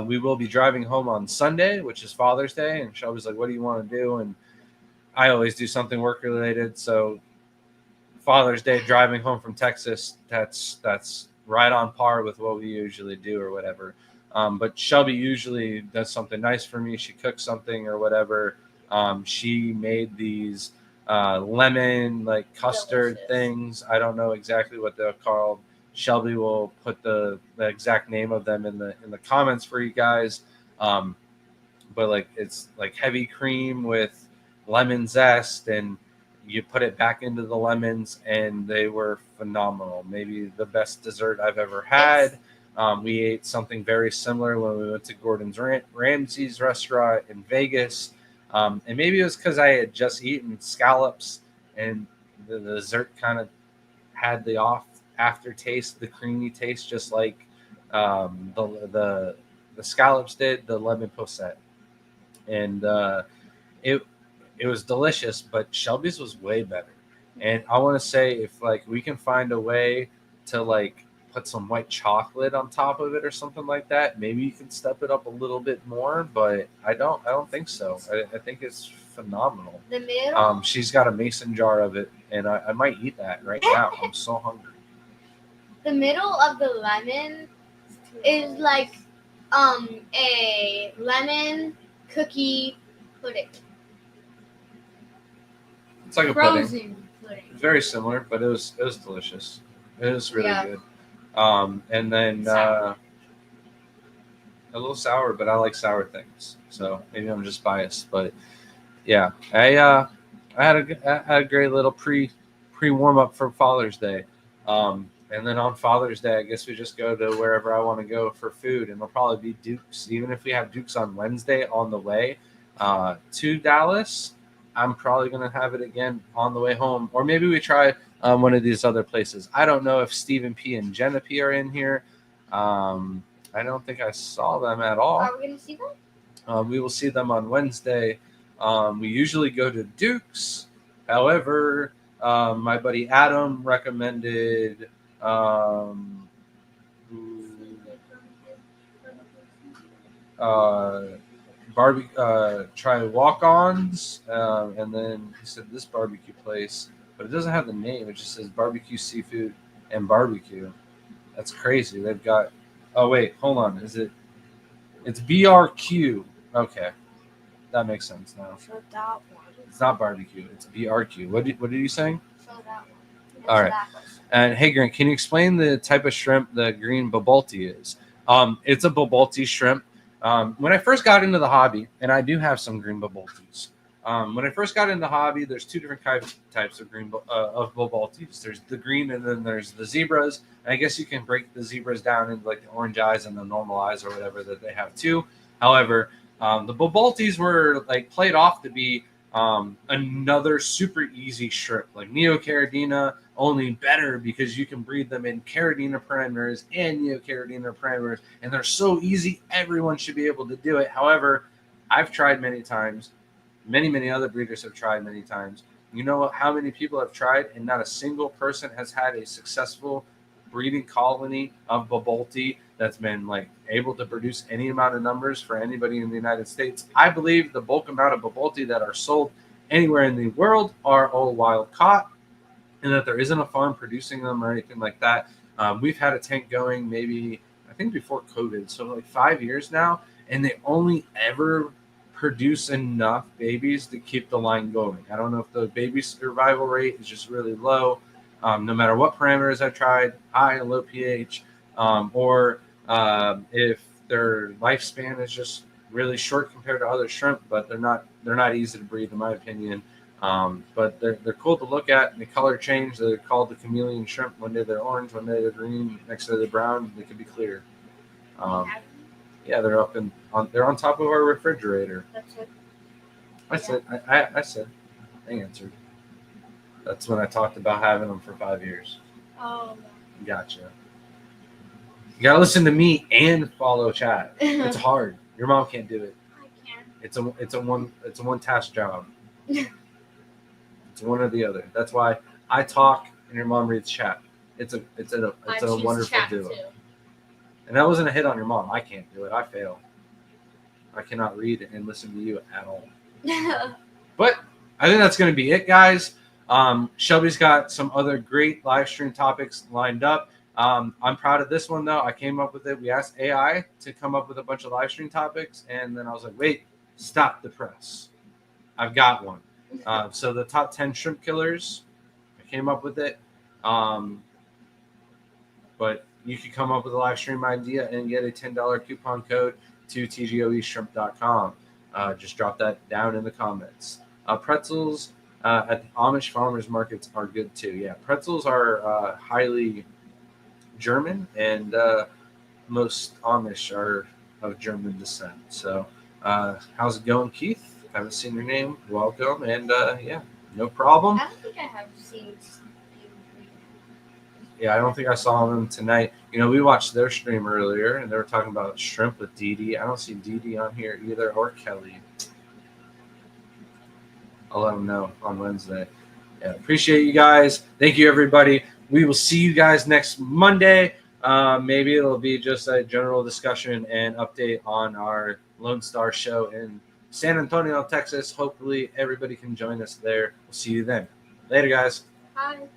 We will be driving home on Sunday, which is Father's Day, and Shelby's like, "What do you want to do?" And I always do something work related, so Father's Day driving home from Texas, that's right on par with what we usually do or whatever. But Shelby usually does something nice for me. She cooks something or whatever. She made these lemon like custard things. I don't know exactly what they're called. Shelby will put the exact name of them in the comments for you guys. But like it's like heavy cream with lemon zest, and you put it back into the lemons, and they were phenomenal. Maybe the best dessert I've ever had. We ate something very similar when we went to Gordon Ramsay's restaurant in Vegas. And maybe it was because I had just eaten scallops, and the dessert kind of had the aftertaste, the creamy taste, just like the scallops did, the lemon posset. And it was delicious, but Shelby's was way better. And I want to say, if like we can find a way to like put some white chocolate on top of it or something like that, maybe you can step it up a little bit more. But I don't think so. I think it's phenomenal. The middle. She's got a mason jar of it, and I might eat that right now. I'm so hungry. The middle of the lemon is like a lemon cookie pudding. It's like a Frozen pudding. It's very similar, but it was delicious. It was really good. And then a little sour, but I like sour things, so maybe I'm just biased. But yeah, I had a great little pre warm up for Father's Day. And then on Father's Day, I guess we just go to wherever I want to go for food, and it'll probably be Duke's. Even if we have Duke's on Wednesday on the way to Dallas, I'm probably going to have it again on the way home. Or maybe we try one of these other places. I don't know if Stephen P. and Jenna P. are in here. I don't think I saw them at all. Are we going to see them? We will see them on Wednesday. We usually go to Duke's. However, my buddy Adam recommended try walk-ons, and then he said this barbecue place, but it doesn't have the name. It just says barbecue, seafood, and barbecue. That's crazy. They've got. Oh wait, hold on. It's BRQ. Okay, that makes sense now. So that one. It's not barbecue. It's BRQ. What are you saying? So that one. All right. And hey, Grant, can you explain the type of shrimp the green bobolti is? It's a bobolti shrimp. When I first got into the hobby, and I do have some green boboltis. When I first got into the hobby, there's two different types of green of boboltis. There's the green, and then there's the zebras. And I guess you can break the zebras down into like the orange eyes and the normal eyes or whatever that they have too. However, the boboltis were like played off to be another super easy shrimp, like Neocaridina, only better because you can breed them in Caridina parameters and Neocaridina parameters, and they're so easy, everyone should be able to do it. However, I've tried many times, many other breeders have tried many times. You know how many people have tried, and not a single person has had a successful breeding colony of bobolti that's been like able to produce any amount of numbers for anybody in the United States. I believe the bulk amount of bobolti that are sold anywhere in the world are all wild caught, and that there isn't a farm producing them or anything like that. We've had a tank going maybe, I think before COVID, so like 5 years now, and they only ever produce enough babies to keep the line going. I don't know if the baby survival rate is just really low. No matter what parameters I've tried, high and low pH, or if their lifespan is just really short compared to other shrimp, but they're not easy to breed in my opinion. But they're cool to look at. And the color change. They're called the chameleon shrimp. One day they're orange, one day they're green. Next day they're brown. They could be clear. Yeah, they're they're on top of our refrigerator. That's it. I said, I answered. That's when I talked about having them for 5 years. Oh. Gotcha. You gotta listen to me and follow chat. It's hard. Your mom can't do it. I can. It's a one task job. It's one or the other. That's why I talk and your mom reads chat. It's a wonderful duo. And that wasn't a hit on your mom. I can't do it. I fail. I cannot read and listen to you at all. But I think that's going to be it, guys. Shelby's got some other great live stream topics lined up. I'm proud of this one, though. I came up with it. We asked AI to come up with a bunch of live stream topics, and then I was like, wait, stop the press. I've got one. So the top 10 shrimp killers, I came up with it. But you could come up with a live stream idea and get a $10 coupon code to tgoeshrimp.com. Just drop that down in the comments. Pretzels at the Amish farmers markets are good too. Yeah, pretzels are highly German, and most Amish are of German descent. So how's it going, Keith? Haven't seen your name. Welcome. And yeah, no problem. I don't think I have seen. Yeah, I don't think I saw them tonight. You know, we watched their stream earlier, and they were talking about shrimp with Dee Dee. I don't see Dee Dee on here either, or Kelly. I'll let them know on Wednesday. Yeah, appreciate you guys. Thank you, everybody. We will see you guys next Monday. Maybe it'll be just a general discussion and update on our Lone Star show in San Antonio, Texas. Hopefully, everybody can join us there. We'll see you then. Later, guys. Bye.